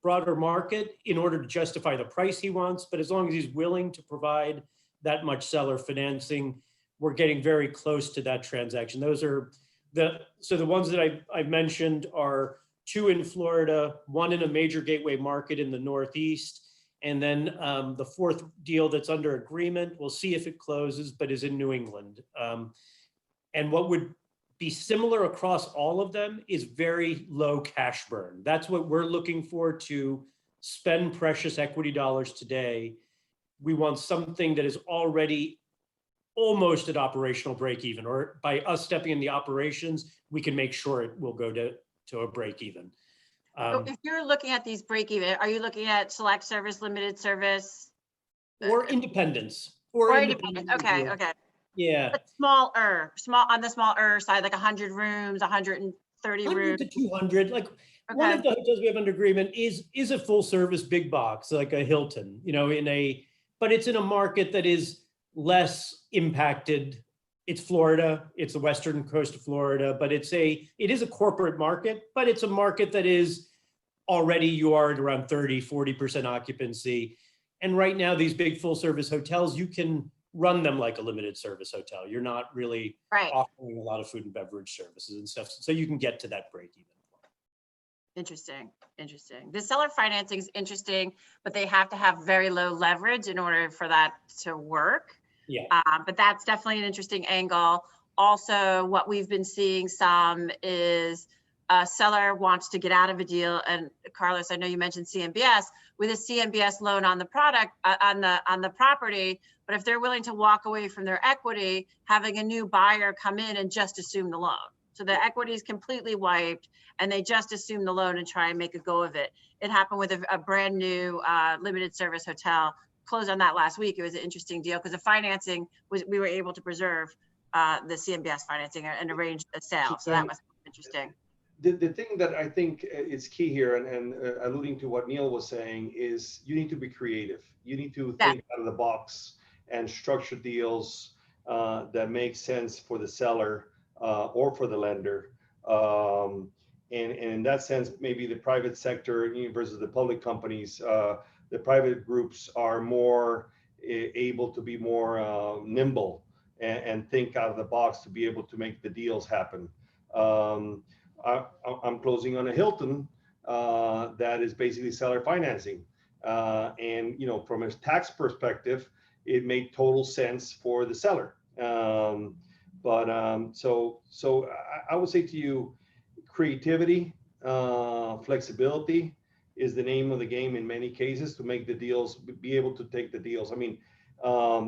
broader market in order to justify the price he wants, but as long as he's willing to provide that much seller financing, we're getting very close to that transaction. Those are the ones that I've mentioned are 2 in Florida, 1 in a major gateway market in the Northeast, and then the 4th deal that's under agreement, we'll see if it closes, but is in New England. And what would be similar across all of them is very low cash burn. That's what we're looking for to spend precious equity dollars today. We want something that is already almost at operational break even, or by us stepping in the operations, we can make sure it will go to a break even. So if you're looking at these break even, are you looking at select service, limited service? Or independents. Or independent, okay. Yeah. But small on the smaller side, like 100 rooms, 130 rooms. 100 to 200, like one of the hotels we have under agreement is a full service big box, like a Hilton, but it's in a market that is less impacted. It's Florida, it's the western coast of Florida, but it is a corporate market, but it's a market that is already, you are at around 30-40% occupancy. And right now, these big full service hotels, you can run them like a limited service hotel. You're not really offering a lot of food and beverage services and stuff. So you can get to that break even point. Interesting. The seller financing is interesting, but they have to have very low leverage in order for that to work. Yeah. But that's definitely an interesting angle. Also, what we've been seeing some is a seller wants to get out of a deal. And Carlos, I know you mentioned CMBS, with a CMBS loan on the product, on the property, but if they're willing to walk away from their equity, having a new buyer come in and just assume the loan. So the equity is completely wiped and they just assume the loan and try and make a go of it. It happened with a brand new limited service hotel. Closed on that last week. It was an interesting deal because the financing we were able to preserve the CMBS financing and arrange a sale. So that was interesting. The thing that I think is key here, and alluding to what Neil was saying, is you need to be creative. You need to think out of the box and structure deals that make sense for the seller or for the lender. And in that sense, maybe the private sector versus the public companies, the private groups are more able to be more nimble and think out of the box to be able to make the deals happen. I'm closing on a Hilton that is basically seller financing. And, from a tax perspective, it made total sense for the seller. So I would say to you, creativity, flexibility is the name of the game in many cases to make the deals, be able to take the deals. I mean,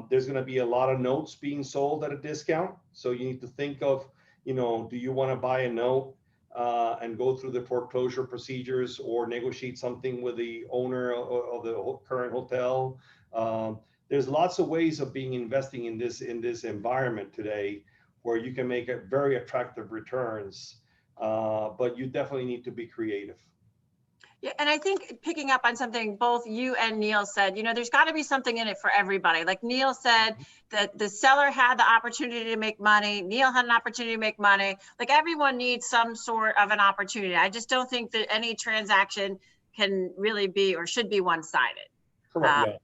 there's going to be a lot of notes being sold at a discount. So you need to think of, do you want to buy a note and go through the foreclosure procedures or negotiate something with the owner of the current hotel? There's lots of ways of investing in this environment today where you can make very attractive returns, but you definitely need to be creative. Yeah, and I think picking up on something both you and Neil said, there's got to be something in it for everybody. Like Neil said, that the seller had the opportunity to make money. Neil had an opportunity to make money. Like everyone needs some sort of an opportunity. I just don't think that any transaction can really be or should be one-sided. Correct.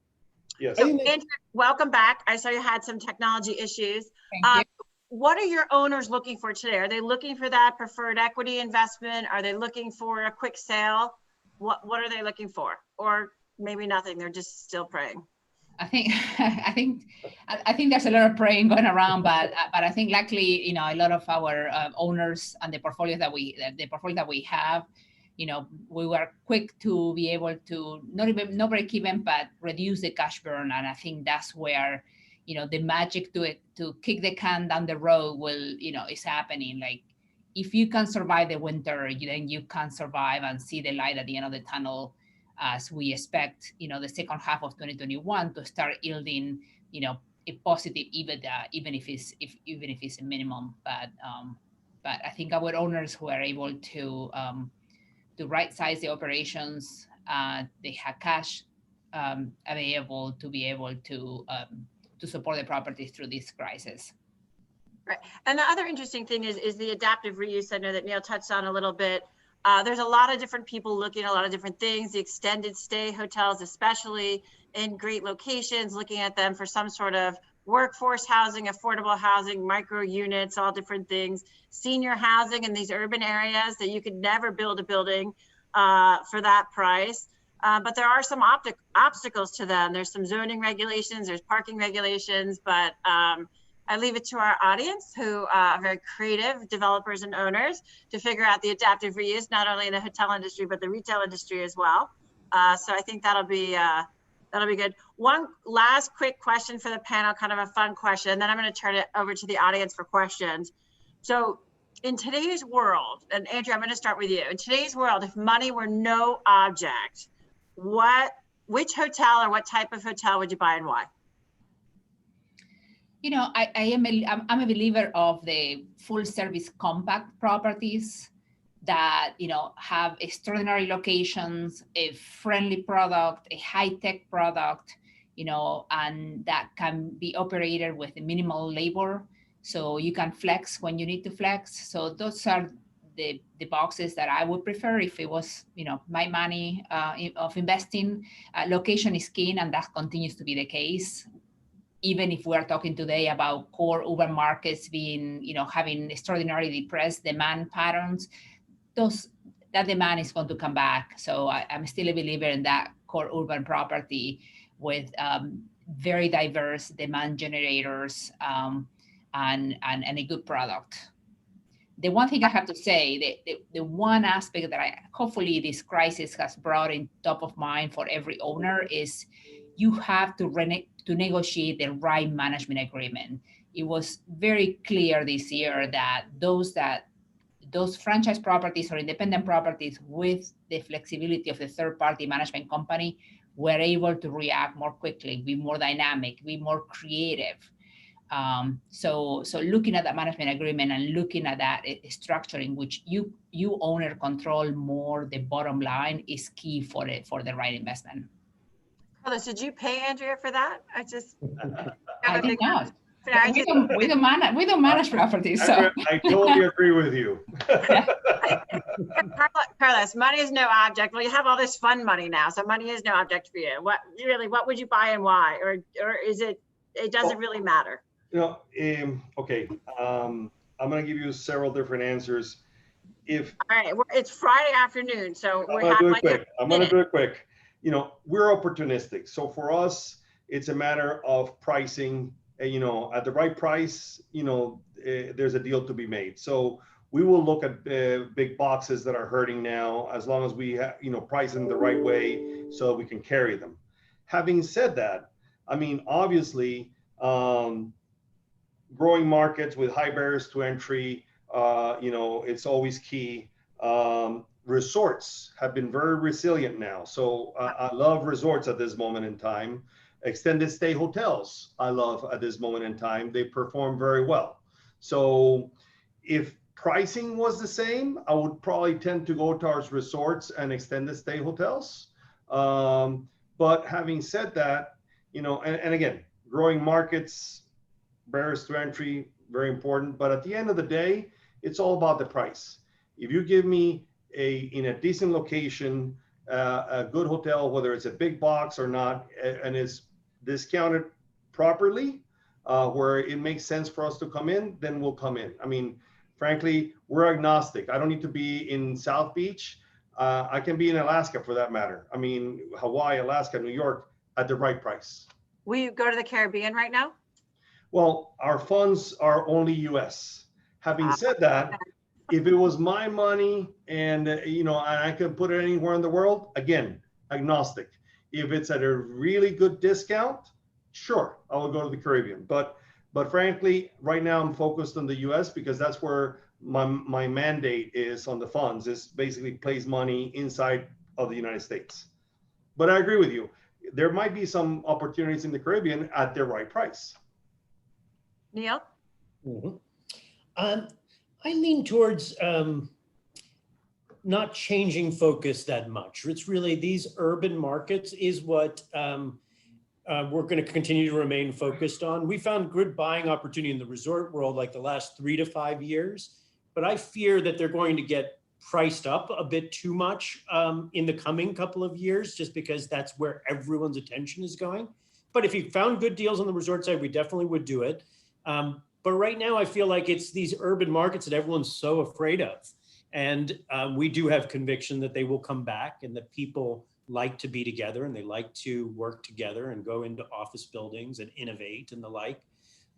Yes. So Andrew, welcome back. I saw you had some technology issues. Thank you. What are your owners looking for today? Are they looking for that preferred equity investment? Are they looking for a quick sale? What are they looking for? Or maybe nothing, they're just still praying. I think there's a lot of praying going around, but I think luckily, a lot of our owners and the portfolio that we have, we were quick to be able to not break even, but reduce the cash burn. And I think that's where, the magic to kick the can down the road will, is happening. Like, if you can survive the winter, then you can survive and see the light at the end of the tunnel, as we expect, the second half of 2021 to start yielding, a positive EBITDA, even if it's a minimum. But I think our owners who are able to right size the operations, they have cash available to be able to support the properties through this crisis. Right. And the other interesting thing is the adaptive reuse. I know that Neil touched on a little bit. There's a lot of different people looking at a lot of different things, the extended stay hotels, especially in great locations, looking at them for some sort of workforce housing, affordable housing, micro units, all different things, senior housing in these urban areas that you could never build a building for that price. But there are some obstacles to them. There's some zoning regulations, there's parking regulations, but I leave it to our audience, who are very creative developers and owners, to figure out the adaptive reuse, not only in the hotel industry, but the retail industry as well. So I think that'll be good. One last quick question for the panel, kind of a fun question, and then I'm going to turn it over to the audience for questions. So in today's world, and Andrea, I'm going to start with you. In today's world, if money were no object, which hotel or what type of hotel would you buy and why? I'm a believer of the full service compact properties that, have extraordinary locations, a friendly product, a high-tech product, and that can be operated with minimal labor. So you can flex when you need to flex. So those are the boxes that I would prefer if it was, my money of investing. Location is key, and that continues to be the case. Even if we're talking today about core urban markets being, having extraordinarily depressed demand patterns, that demand is going to come back. So I'm still a believer in that core urban property with very diverse demand generators and a good product. The one thing I have to say, the one aspect that hopefully this crisis has brought in top of mind for every owner is you have to negotiate the right management agreement. It was very clear this year that those franchise properties or independent properties with the flexibility of the third-party management company were able to react more quickly, be more dynamic, be more creative. So looking at that management agreement and looking at that structure in which you owner control more the bottom line is key for the right investment. Carlos, did you pay Andrea for that? I did not. We don't manage properties. So I totally agree with you. Carlos, money is no object. Well, you have all this fun money now, so money is no object for you. What would you buy and why? Or is it doesn't really matter? Okay. I'm going to give you several different answers. All right, it's Friday afternoon, so I'm going to do it quick. We're opportunistic. So for us, it's a matter of pricing, at the right price, there's a deal to be made. So we will look at big boxes that are hurting now, as long as we price them the right way so we can carry them. Having said that, obviously, growing markets with high barriers to entry, it's always key. Resorts have been very resilient now. So I love resorts at this moment in time. Extended stay hotels, I love at this moment in time. They perform very well. So if pricing was the same, I would probably tend to go towards resorts and extended stay hotels. But having said that, and again, growing markets, barriers to entry, very important. But at the end of the day, it's all about the price. If you give me in a decent location, a good hotel, whether it's a big box or not, and it's discounted properly, where it makes sense for us to come in, then we'll come in. Frankly, we're agnostic. I don't need to be in South Beach. I can be in Alaska for that matter. Hawaii, Alaska, New York, at the right price. Will you go to the Caribbean right now? Well, our funds are only US. Having said that, if it was my money and I could put it anywhere in the world, again, agnostic. If it's at a really good discount, sure, I will go to the Caribbean. But frankly, right now I'm focused on the US because that's where my mandate is on the funds, is basically place money inside of the United States. But I agree with you. There might be some opportunities in the Caribbean at the right price. Neil? Mhm. I lean towards not changing focus that much. It's really these urban markets is what we're going to continue to remain focused on. We found good buying opportunity in the resort world like the last 3 to 5 years, but I fear that they're going to get priced up a bit too much in the coming couple of years, just because that's where everyone's attention is going. But if you found good deals on the resort side, we definitely would do it. But right now, I feel like it's these urban markets that everyone's so afraid of. And we do have conviction that they will come back and that people like to be together and they like to work together and go into office buildings and innovate and the like.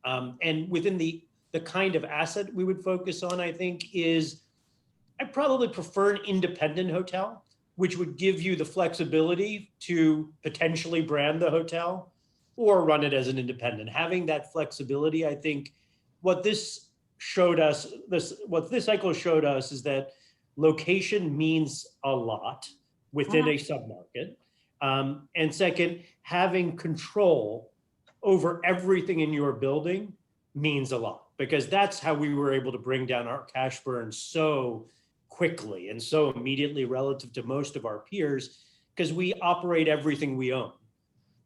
And within the kind of asset we would focus on, I think, is I probably prefer an independent hotel, which would give you the flexibility to potentially brand the hotel or run it as an independent. Having that flexibility, I think what this showed us, what this cycle showed us is that location means a lot within a submarket. And second, having control over everything in your building means a lot, because that's how we were able to bring down our cash burn so quickly and so immediately relative to most of our peers, because we operate everything we own.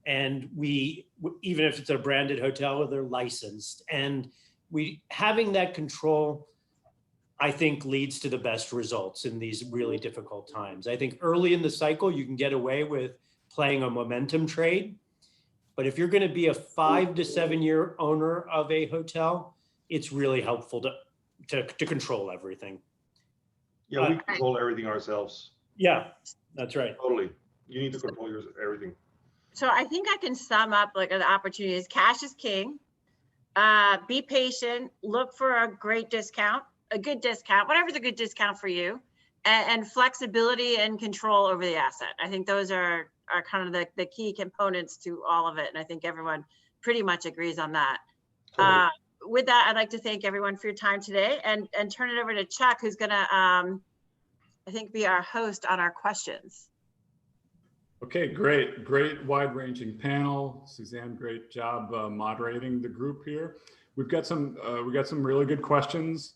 And we, even if it's a branded hotel, they're licensed. And having that control, I think, leads to the best results in these really difficult times. I think early in the cycle, you can get away with playing a momentum trade. But if you're going to be a 5 to 7 year owner of a hotel, it's really helpful to control everything. Yeah, we control everything ourselves. Yeah, that's right. Totally. You need to control everything. So I think I can sum up like the opportunities. Cash is king. Be patient. Look for a great discount, a good discount, whatever's a good discount for you, and flexibility and control over the asset. I think those are kind of the key components to all of it. And I think everyone pretty much agrees on that. Totally. With that, I'd like to thank everyone for your time today and turn it over to Chuck, who's gonna, I think, be our host on our questions. Okay, great wide-ranging panel. Suzanne, great job moderating the group here. We got some really good questions,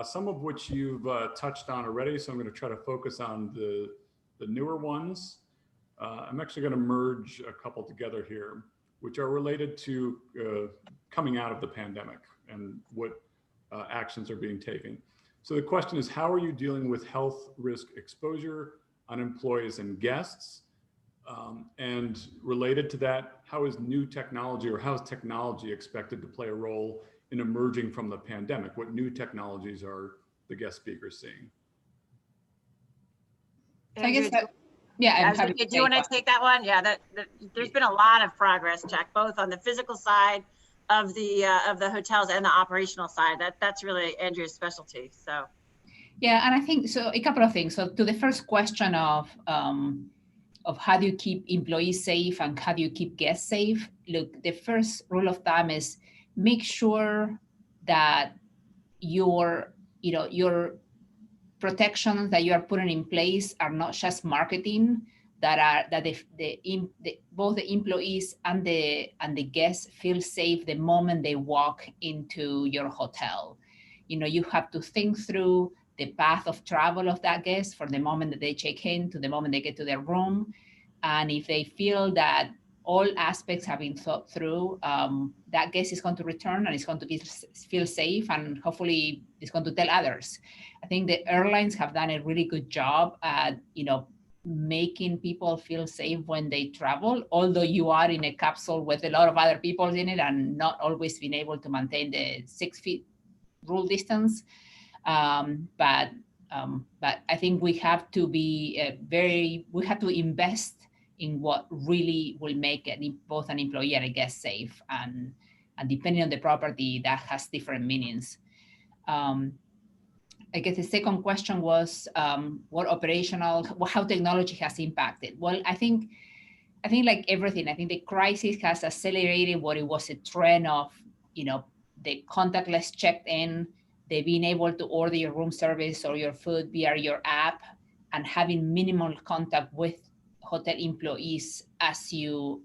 some of which you've touched on already. So I'm going to try to focus on the newer ones. I'm actually going to merge a couple together here, which are related to coming out of the pandemic and what actions are being taken. So the question is, how are you dealing with health risk exposure on employees and guests? And related to that, how is new technology, or how is technology expected to play a role in emerging from the pandemic? What new technologies are the guest speakers seeing? So I guess that, yeah, I'm happy do you want to take that one? Yeah, there's been a lot of progress, Chuck, both on the physical side of the hotels and the operational side. That's really Andrew's specialty. So yeah, and I think so. A couple of things. So to the first question of how do you keep employees safe and how do you keep guests safe? Look, the first rule of thumb is make sure that your protections that you are putting in place are not just marketing, that both the employees and the guests feel safe the moment they walk into your hotel. You have to think through the path of travel of that guest from the moment that they check in to the moment they get to their room. And if they feel that all aspects have been thought through, that guest is going to return and is going to feel safe, and hopefully is going to tell others. I think the airlines have done a really good job at, making people feel safe when they travel, although you are in a capsule with a lot of other people in it and not always being able to maintain the 6 feet rule distance. But I think we have to be we have to invest in what really will make both an employee and a guest safe, and depending on the property, that has different meanings. I guess the second question was how technology has impacted. Well, I think I think like everything, I think the crisis has accelerated what it was a trend of, the contactless check-in, the being able to order your room service or your food via your app, and having minimal contact with hotel employees as you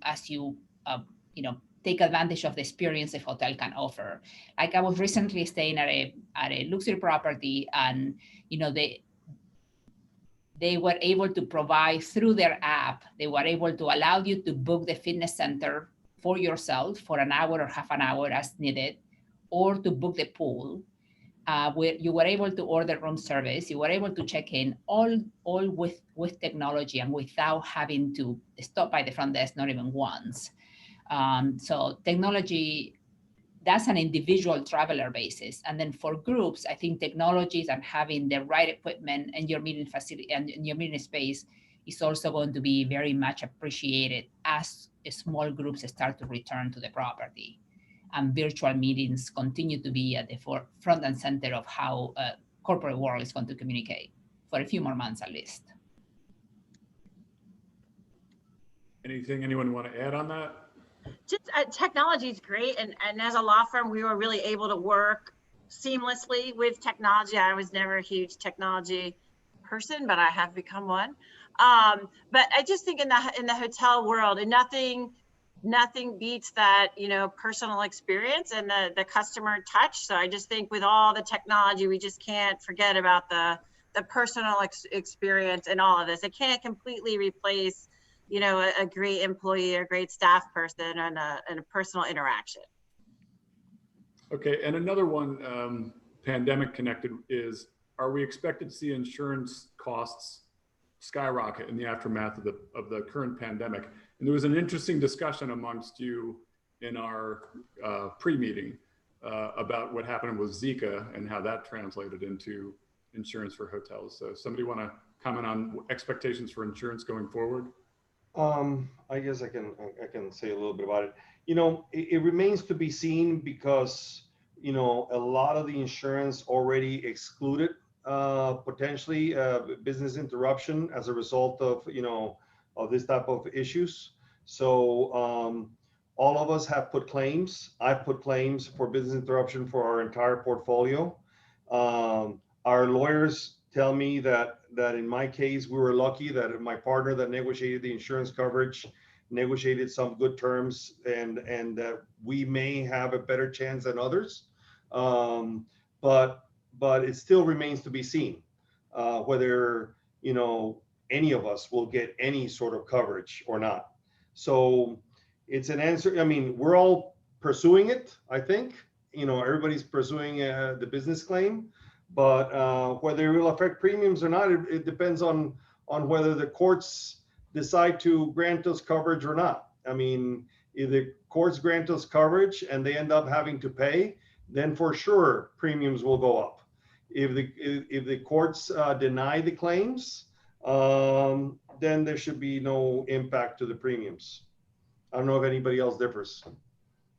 take advantage of the experience the hotel can offer. Like I was recently staying at a luxury property, and they were able to provide through their app, they were able to allow you to book the fitness center for yourself for an hour or half an hour as needed, or to book the pool. Where you were able to order room service, you were able to check in, all with technology and without having to stop by the front desk, not even once. So technology, that's an individual traveler basis. And then for groups, I think technologies and having the right equipment and your meeting facility and your meeting space is also going to be very much appreciated as small groups start to return to the property. And virtual meetings continue to be at the front and center of how corporate world is going to communicate for a few more months at least. Anything anyone want to add on that? Just technology is great, and as a law firm, we were really able to work seamlessly with technology. I was never a huge technology person, but I have become one. But I just think in the hotel world, and nothing beats that personal experience and the customer touch. So I just think with all the technology, we just can't forget about the personal experience and all of this. It can't completely replace a great employee or great staff person and a personal interaction. Okay, and another one, pandemic connected, is are we expected to see insurance costs skyrocket in the aftermath of the current pandemic? And there was an interesting discussion amongst you in our pre-meeting about what happened with Zika and how that translated into insurance for hotels. So somebody want to comment on expectations for insurance going forward? I guess I can say a little bit about it. It remains to be seen because, a lot of the insurance already excluded potentially business interruption as a result of, of this type of issues. So all of us have put claims. I've put claims for business interruption for our entire portfolio. Our lawyers tell me that in my case, we were lucky that my partner that negotiated the insurance coverage negotiated some good terms, and that we may have a better chance than others. But it still remains to be seen whether any of us will get any sort of coverage or not. So it's an answer. I mean, we're all pursuing it. I think everybody's pursuing the business claim. But whether it will affect premiums or not, it depends on whether the courts decide to grant us coverage or not. I mean, if the courts grant us coverage and they end up having to pay, then for sure premiums will go up. If the courts deny the claims, then there should be no impact to the premiums. I don't know if anybody else differs.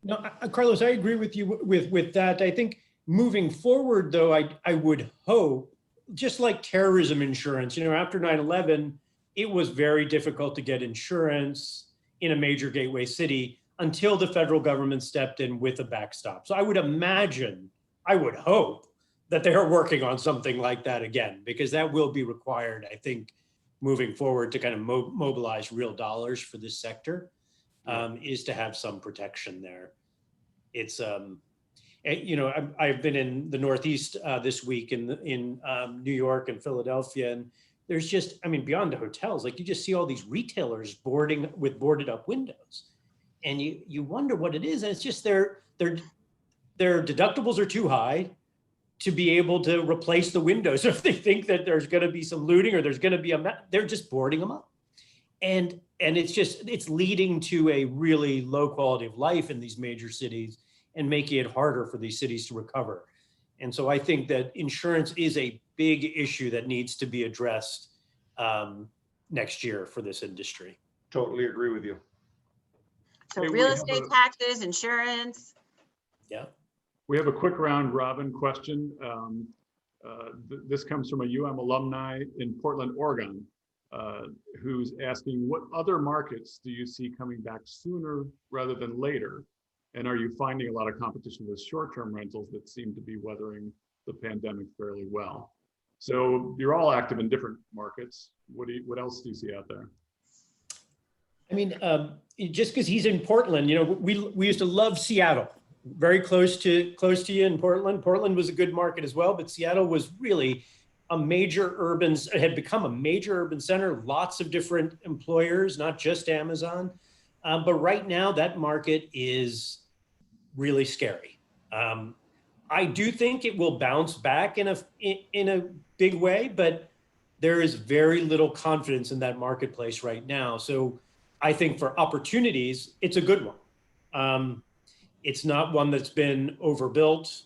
No, Carlos, I agree with you with that. I think moving forward, though, I would hope, just like terrorism insurance, after 9/11, it was very difficult to get insurance in a major gateway city until the federal government stepped in with a backstop. So I would imagine, I would hope that they are working on something like that again, because that will be required, I think, moving forward to kind of mobilize real dollars for this sector, is to have some protection there. It's, I've been in the Northeast this week in New York and Philadelphia, and there's just, beyond the hotels, like you just see all these retailers boarding with boarded up windows, and you wonder what it is, and it's just their deductibles are too high to be able to replace the windows. So if they think that there's going to be some looting or there's going to be they're just boarding them up, and it's leading to a really low quality of life in these major cities and making it harder for these cities to recover. And so I think that insurance is a big issue that needs to be addressed next year for this industry. Totally agree with you. So Hey, real estate taxes, insurance. Yeah. We have a quick round robin question. This comes from a UM alumni in Portland, Oregon. who's asking, what other markets do you see coming back sooner rather than later? And are you finding a lot of competition with short-term rentals that seem to be weathering the pandemic fairly well? So you're all active in different markets. What else do you see out there? I mean, just because he's in Portland, we used to love Seattle, very close to you in Portland. Portland was a good market as well, but Seattle was really it had become a major urban center, lots of different employers, not just Amazon. But right now that market is really scary. I do think it will bounce back in a big way, but there is very little confidence in that marketplace right now. So I think for opportunities, it's a good one. It's not one that's been overbuilt.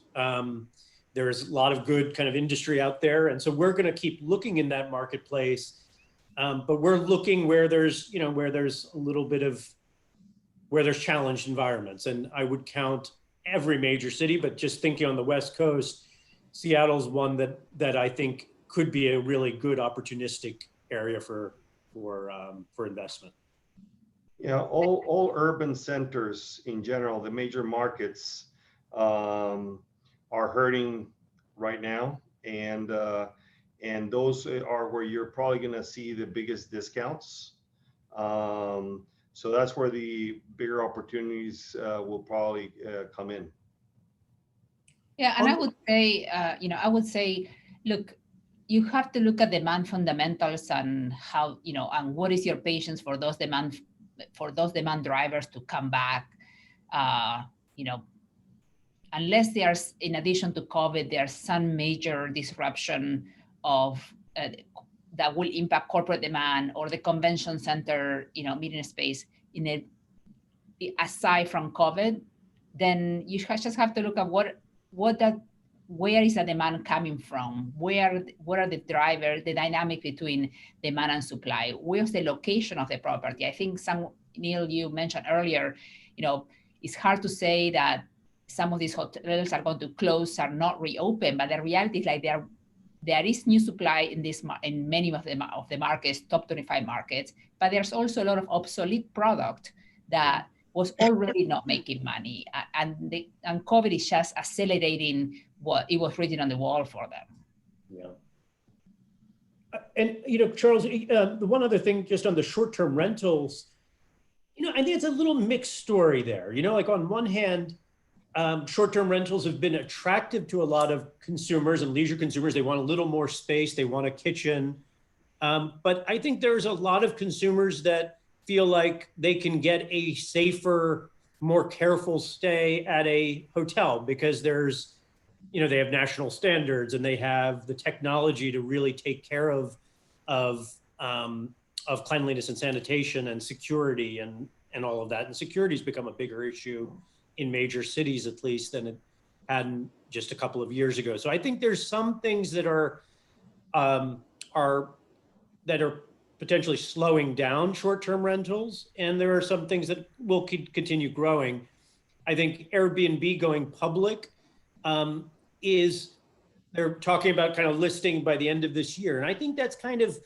There's a lot of good kind of industry out there. And so we're going to keep looking in that marketplace. But we're looking where there's a little bit of, where there's challenged environments. And I would count every major city, but just thinking on the West Coast, Seattle's one that I think could be a really good opportunistic area for investment. Yeah, all urban centers in general, the major markets are hurting right now, and those are where you're probably going to see the biggest discounts. So that's where the bigger opportunities will probably come in. Yeah, and I would say, look, you have to look at demand fundamentals and how, and what is your patience for those demand drivers to come back. Unless there's, in addition to COVID, there's some major disruption of that will impact corporate demand or the convention center, meeting space aside from COVID, then you just have to look at where is the demand coming from? What are the drivers, the dynamic between demand and supply? Where's the location of the property? I think Neil, you mentioned earlier, it's hard to say that some of these hotels are going to close, are not reopen, but the reality is like there is new supply in many of the markets, top 25 markets, but there's also a lot of obsolete product that was already not making money, and COVID is just accelerating what it was written on the wall for them. Yeah. And Charles, the one other thing just on the short-term rentals, I think it's a little mixed story there. Like on one hand, short-term rentals have been attractive to a lot of consumers and leisure consumers. They want a little more space. They want a kitchen. But I think there's a lot of consumers that feel like they can get a safer, more careful stay at a hotel because there's, they have national standards and they have the technology to really take care of cleanliness and sanitation and security and all of that. And security has become a bigger issue in major cities, at least, than it had just a couple of years ago. So I think there's some things that are potentially slowing down short-term rentals, and there are some things that will continue growing. I think Airbnb going public they're talking about kind of listing by the end of this year, and I think that's kind of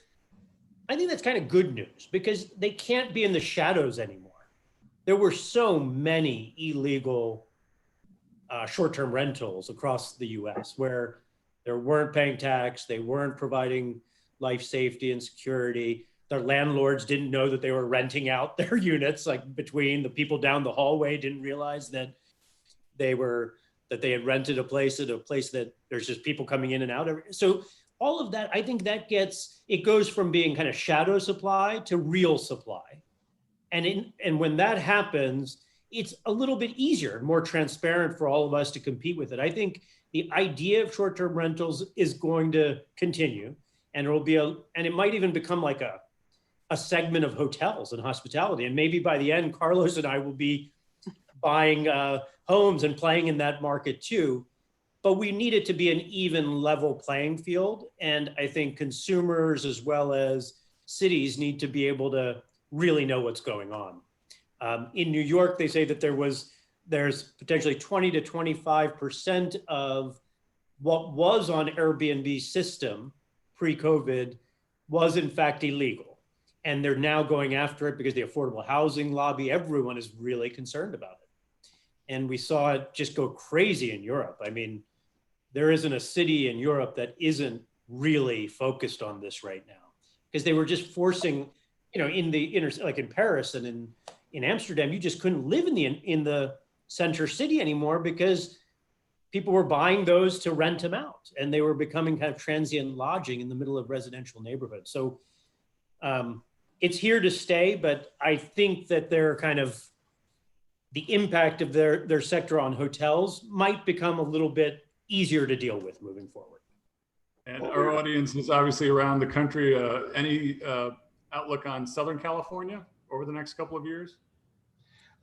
good news because they can't be in the shadows anymore. There were so many illegal short-term rentals across the U.S. where they weren't paying tax, they weren't providing life safety and security. Their landlords didn't know that they were renting out their units, like between the people down the hallway didn't realize that they had rented a place that there's just people coming in and out. So all of that, I think it goes from being kind of shadow supply to real supply. And when that happens, it's a little bit easier and more transparent for all of us to compete with it. I think the idea of short-term rentals is going to continue, and it might even become like a segment of hotels and hospitality. And maybe by the end, Carlos and I will be buying homes and playing in that market too. But we need it to be an even level playing field. And I think consumers as well as cities need to be able to really know what's going on. In New York, they say that there's potentially 20 to 25% of what was on Airbnb's system pre-COVID was in fact illegal. And they're now going after it because the affordable housing lobby, everyone is really concerned about it. And we saw it just go crazy in Europe. I mean, there isn't a city in Europe that isn't really focused on this right now, because they were just forcing, in the inner, like in Paris and in Amsterdam, you just couldn't live in the center city anymore because people were buying those to rent them out, and they were becoming kind of transient lodging in the middle of residential neighborhoods. So it's here to stay, but I think that they're kind of, the impact of their sector on hotels might become a little bit easier to deal with moving forward. And our audience is obviously around the country. Any outlook on Southern California over the next couple of years?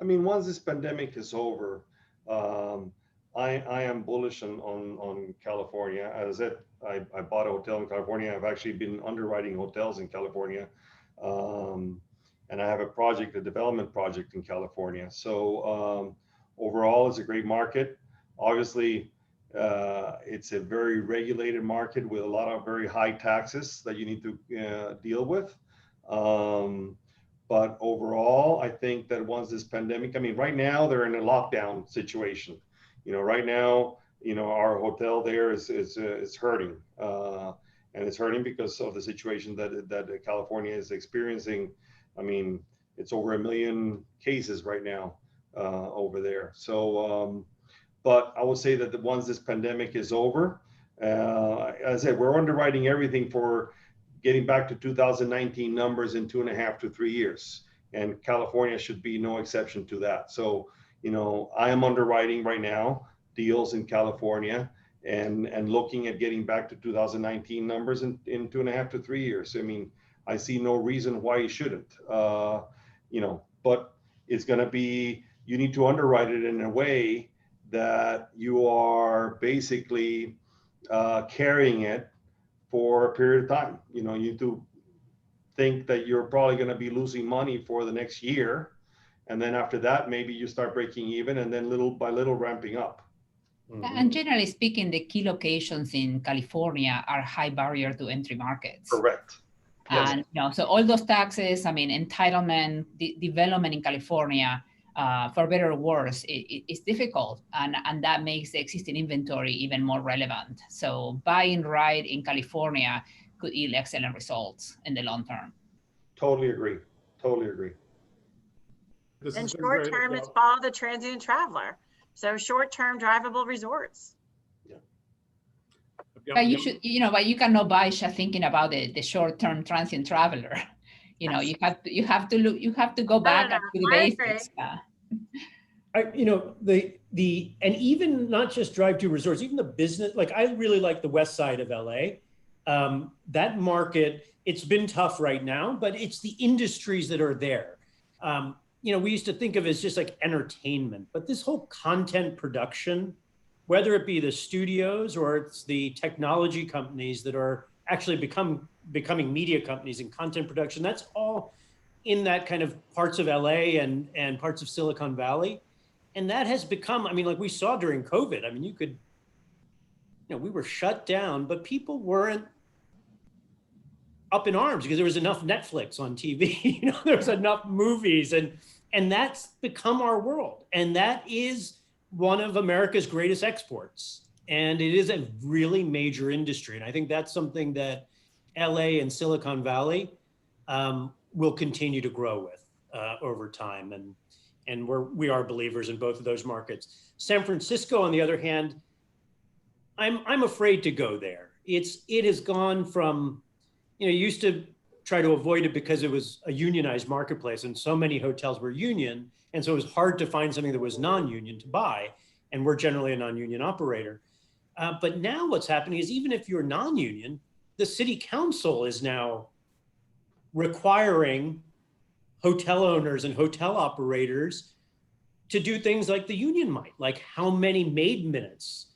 I mean, once this pandemic is over, I am bullish on California. As I said, I bought a hotel in California. I've actually been underwriting hotels in California. And I have a development project in California. So overall, it's a great market. Obviously, it's a very regulated market with a lot of very high taxes that you need to deal with. But overall, I think that once this pandemic, I mean, right now they're in a lockdown situation. Right now, our hotel there is hurting, and it's hurting because of the situation that California is experiencing. I mean, it's over 1 million cases right now over there. So, but I will say that once this pandemic is over, as I said, we're underwriting everything for getting back to 2019 numbers in 2.5 to 3 years. And California should be no exception to that. So, I am underwriting right now deals in California and looking at getting back to 2019 numbers in 2.5 to 3 years. I mean, I see no reason why you shouldn't, but it's going to be, you need to underwrite it in a way that you are basically carrying it for a period of time. You need to think that you're probably going to be losing money for the next year. And then after that, maybe you start breaking even and then little by little ramping up. And generally speaking, the key locations in California are high barrier to entry markets. Correct. Yes. And so all those taxes, I mean, entitlement, development in California, for better or worse, it's difficult, and that makes the existing inventory even more relevant. So buying right in California could yield excellent results in the long term. Totally agree. And short term, it's follow the transient traveler. So short-term drivable resorts. But you should, but you cannot buy just thinking about the short-term transient traveler. You have to look, you have to go back to the basics. And even not just drive-to resorts, even the business, like I really like the west side of LA. That market, it's been tough right now, but it's the industries that are there. We used to think of it as just like entertainment, but this whole content production, whether it be the studios or it's the technology companies that are actually becoming media companies in content production, that's all in that kind of parts of LA and parts of Silicon Valley. And that has become, I mean, like we saw during COVID, I mean, we were shut down, but people weren't up in arms because there was enough Netflix on TV, there was enough movies, and that's become our world. And that is one of America's greatest exports. And it is a really major industry. And I think that's something that LA and Silicon Valley will continue to grow with over time. And we are believers in both of those markets. San Francisco, on the other hand, I'm afraid to go there. It has gone from, used to try to avoid it because it was a unionized marketplace and so many hotels were union. And so it was hard to find something that was non-union to buy. And we're generally a non-union operator. But now what's happening is even if you're non-union, the city council is now requiring hotel owners and hotel operators to do things like the union might, like how many maid minutes,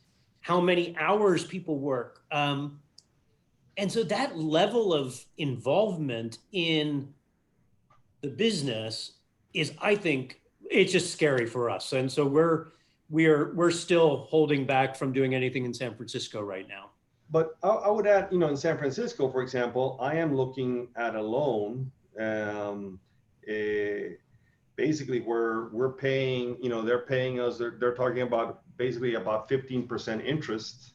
how many hours people work. And so that level of involvement in the business is, I think, it's just scary for us. And so we're still holding back from doing anything in San Francisco right now. But I would add, in San Francisco, for example, I am looking at a loan. Eh, Basically, we're paying, they're paying us. They're talking about basically about 15% interest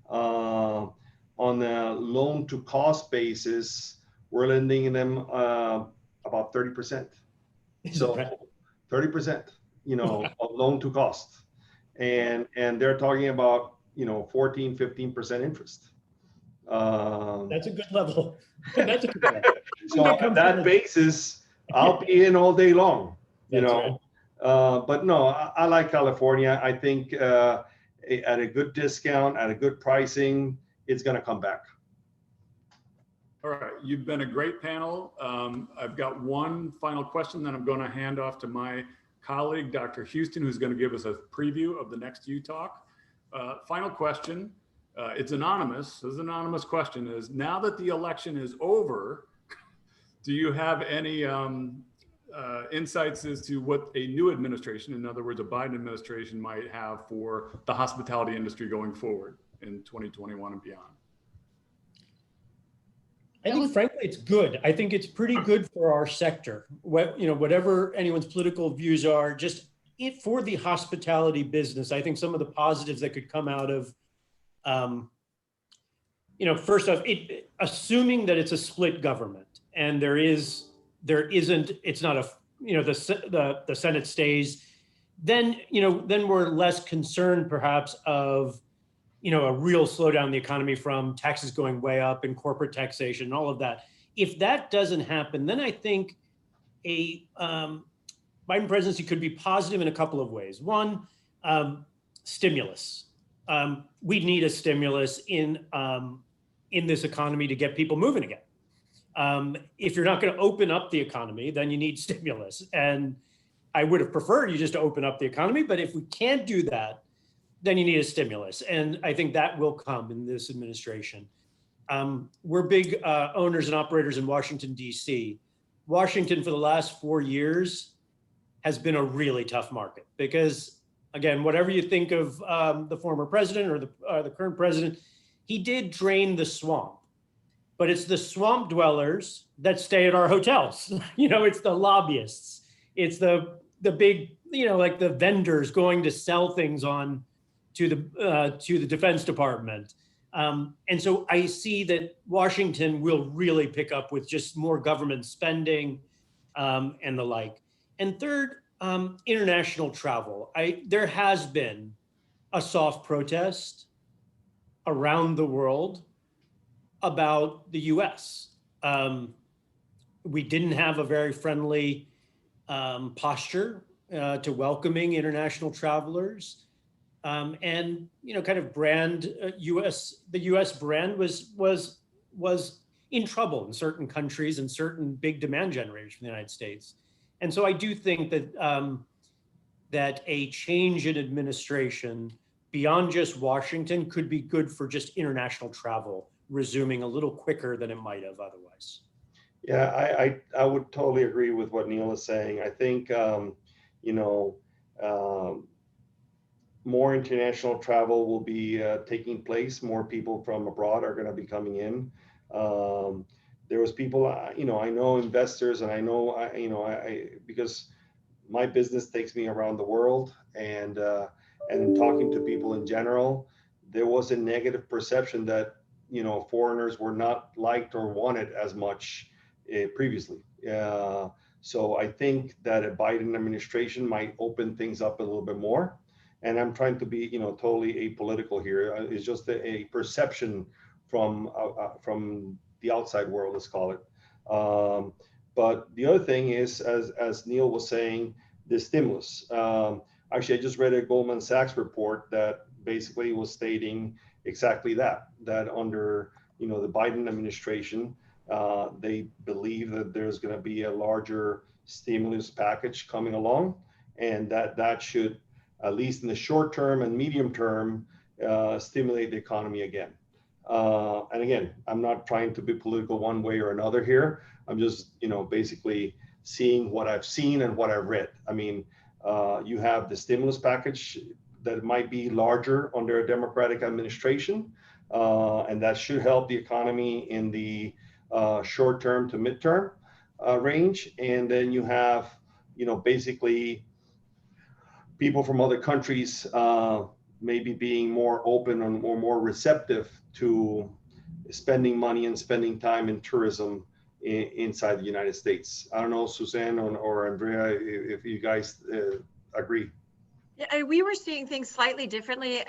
on a loan to cost basis. We're lending them about 30%. So 30%, of loan to cost, and they're talking about 14, 15% interest. That's a good level. That's a good level. So on that basis, I'll be in all day long, That's right. But no, I like California. I think at a good discount, at a good pricing, it's going to come back. All right, you've been a great panel. I've got one final question that I'm going to hand off to my colleague, Dr. Houston, who's going to give us a preview of the next U Talk. Final question. It's anonymous. This anonymous question is, now that the election is over, do you have any insights as to what a new administration, in other words, a Biden administration, might have for the hospitality industry going forward in 2021 and beyond? I think, frankly, it's good. I think it's pretty good for our sector. Whatever anyone's political views are, just for the hospitality business, I think some of the positives that could come out of, first off, assuming that it's a split government and it's not a, the Senate stays, then we're less concerned perhaps of a real slowdown in the economy from taxes going way up and corporate taxation and all of that. If that doesn't happen, then I think a Biden presidency could be positive in a couple of ways. One, stimulus. We need a stimulus in this economy to get people moving again. If you're not going to open up the economy, then you need stimulus. And I would have preferred you just to open up the economy, but if we can't do that, then you need a stimulus. And I think that will come in this administration. We're big owners and operators in Washington, D.C. Washington for the last 4 years has been a really tough market because, again, whatever you think of the former president or the current president, he did drain the swamp. But it's the swamp dwellers that stay at our hotels. It's the lobbyists. It's the big, like the vendors going to sell things to the Defense Department. And so I see that Washington will really pick up with just more government spending and the like. And third, international travel. There has been a soft protest around the world about the US. We didn't have a very friendly posture to welcoming international travelers. And kind of brand the U.S. brand was in trouble in certain countries and certain big demand generators from the United States. And so I do think that that a change in administration beyond just Washington could be good for just international travel resuming a little quicker than it might have otherwise. Yeah, I would totally agree with what Neil is saying. I think more international travel will be taking place. More people from abroad are going to be coming in. There was people, I know investors, and I know, because my business takes me around the world, and talking to people in general, there was a negative perception that foreigners were not liked or wanted as much previously. So I think that a Biden administration might open things up a little bit more. And I'm trying to be, totally apolitical here. It's just a perception from the outside world, let's call it. But the other thing is, as Neil was saying, the stimulus. Actually, I just read a Goldman Sachs report that basically was stating exactly that under the Biden administration, they believe that there's going to be a larger stimulus package coming along, and that should, at least in the short term and medium term, stimulate the economy again. And again, I'm not trying to be political one way or another here. I'm just, basically seeing what I've seen and what I've read. I mean, you have the stimulus package that might be larger under a Democratic administration, and that should help the economy in the short term to midterm range. And then you have, basically people from other countries maybe being more open or more receptive to spending money and spending time in tourism inside the United States. I don't know, Suzanne or Andrea, if you guys agree. Yeah, we were seeing things slightly differently.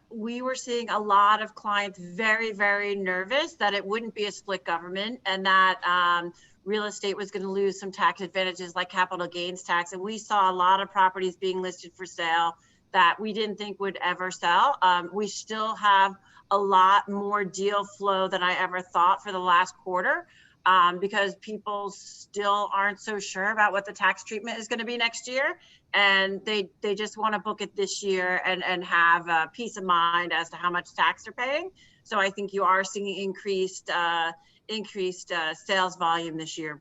We were seeing a lot of clients very, very nervous that it wouldn't be a split government and that real estate was going to lose some tax advantages like capital gains tax. And we saw a lot of properties being listed for sale that we didn't think would ever sell. We still have a lot more deal flow than I ever thought for the last quarter. Because people still aren't so sure about what the tax treatment is going to be next year. And they just want to book it this year and have peace of mind as to how much tax they're paying. So I think you are seeing increased sales volume this year.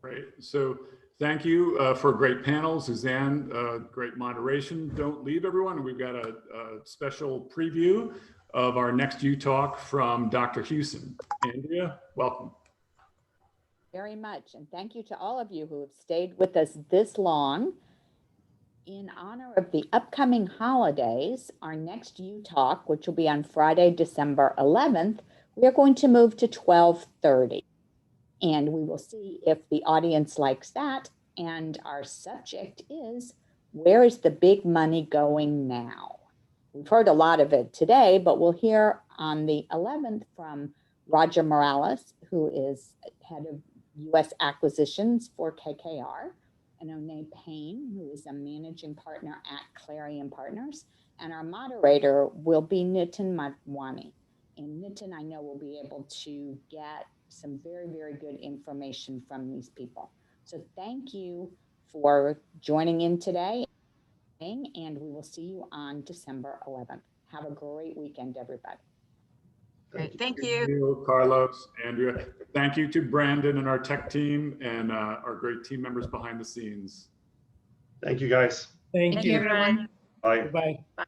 Great. So thank you for a great panel, Suzanne, great moderation. Don't leave, everyone. We've got a special preview of our next U-Talk from Dr. Hewson. Andrea, welcome. Very much, and thank you to all of you who have stayed with us this long. In honor of the upcoming holidays, our next U-Talk, which will be on Friday, December 11th, we are going to move to 12:30. And we will see if the audience likes that. And our subject is, where is the big money going now? We've heard a lot of it today, but we'll hear on the 11th from Roger Morales, who is head of U.S. acquisitions for KKR, and Onay Payne, who is a managing partner at Clarion Partners. And our moderator will be Nitin Madwani. And Nitin, I know, will be able to get some very, very good information from these people. So thank you for joining in today. And we will see you on December 11th. Have a great weekend, everybody. Great. Thank you. Neil, Carlos, Andrea. Thank you to Brandon and our tech team and our great team members behind the scenes. Thank you, guys. Thank Thank you. you, everyone. Bye. Bye. Bye.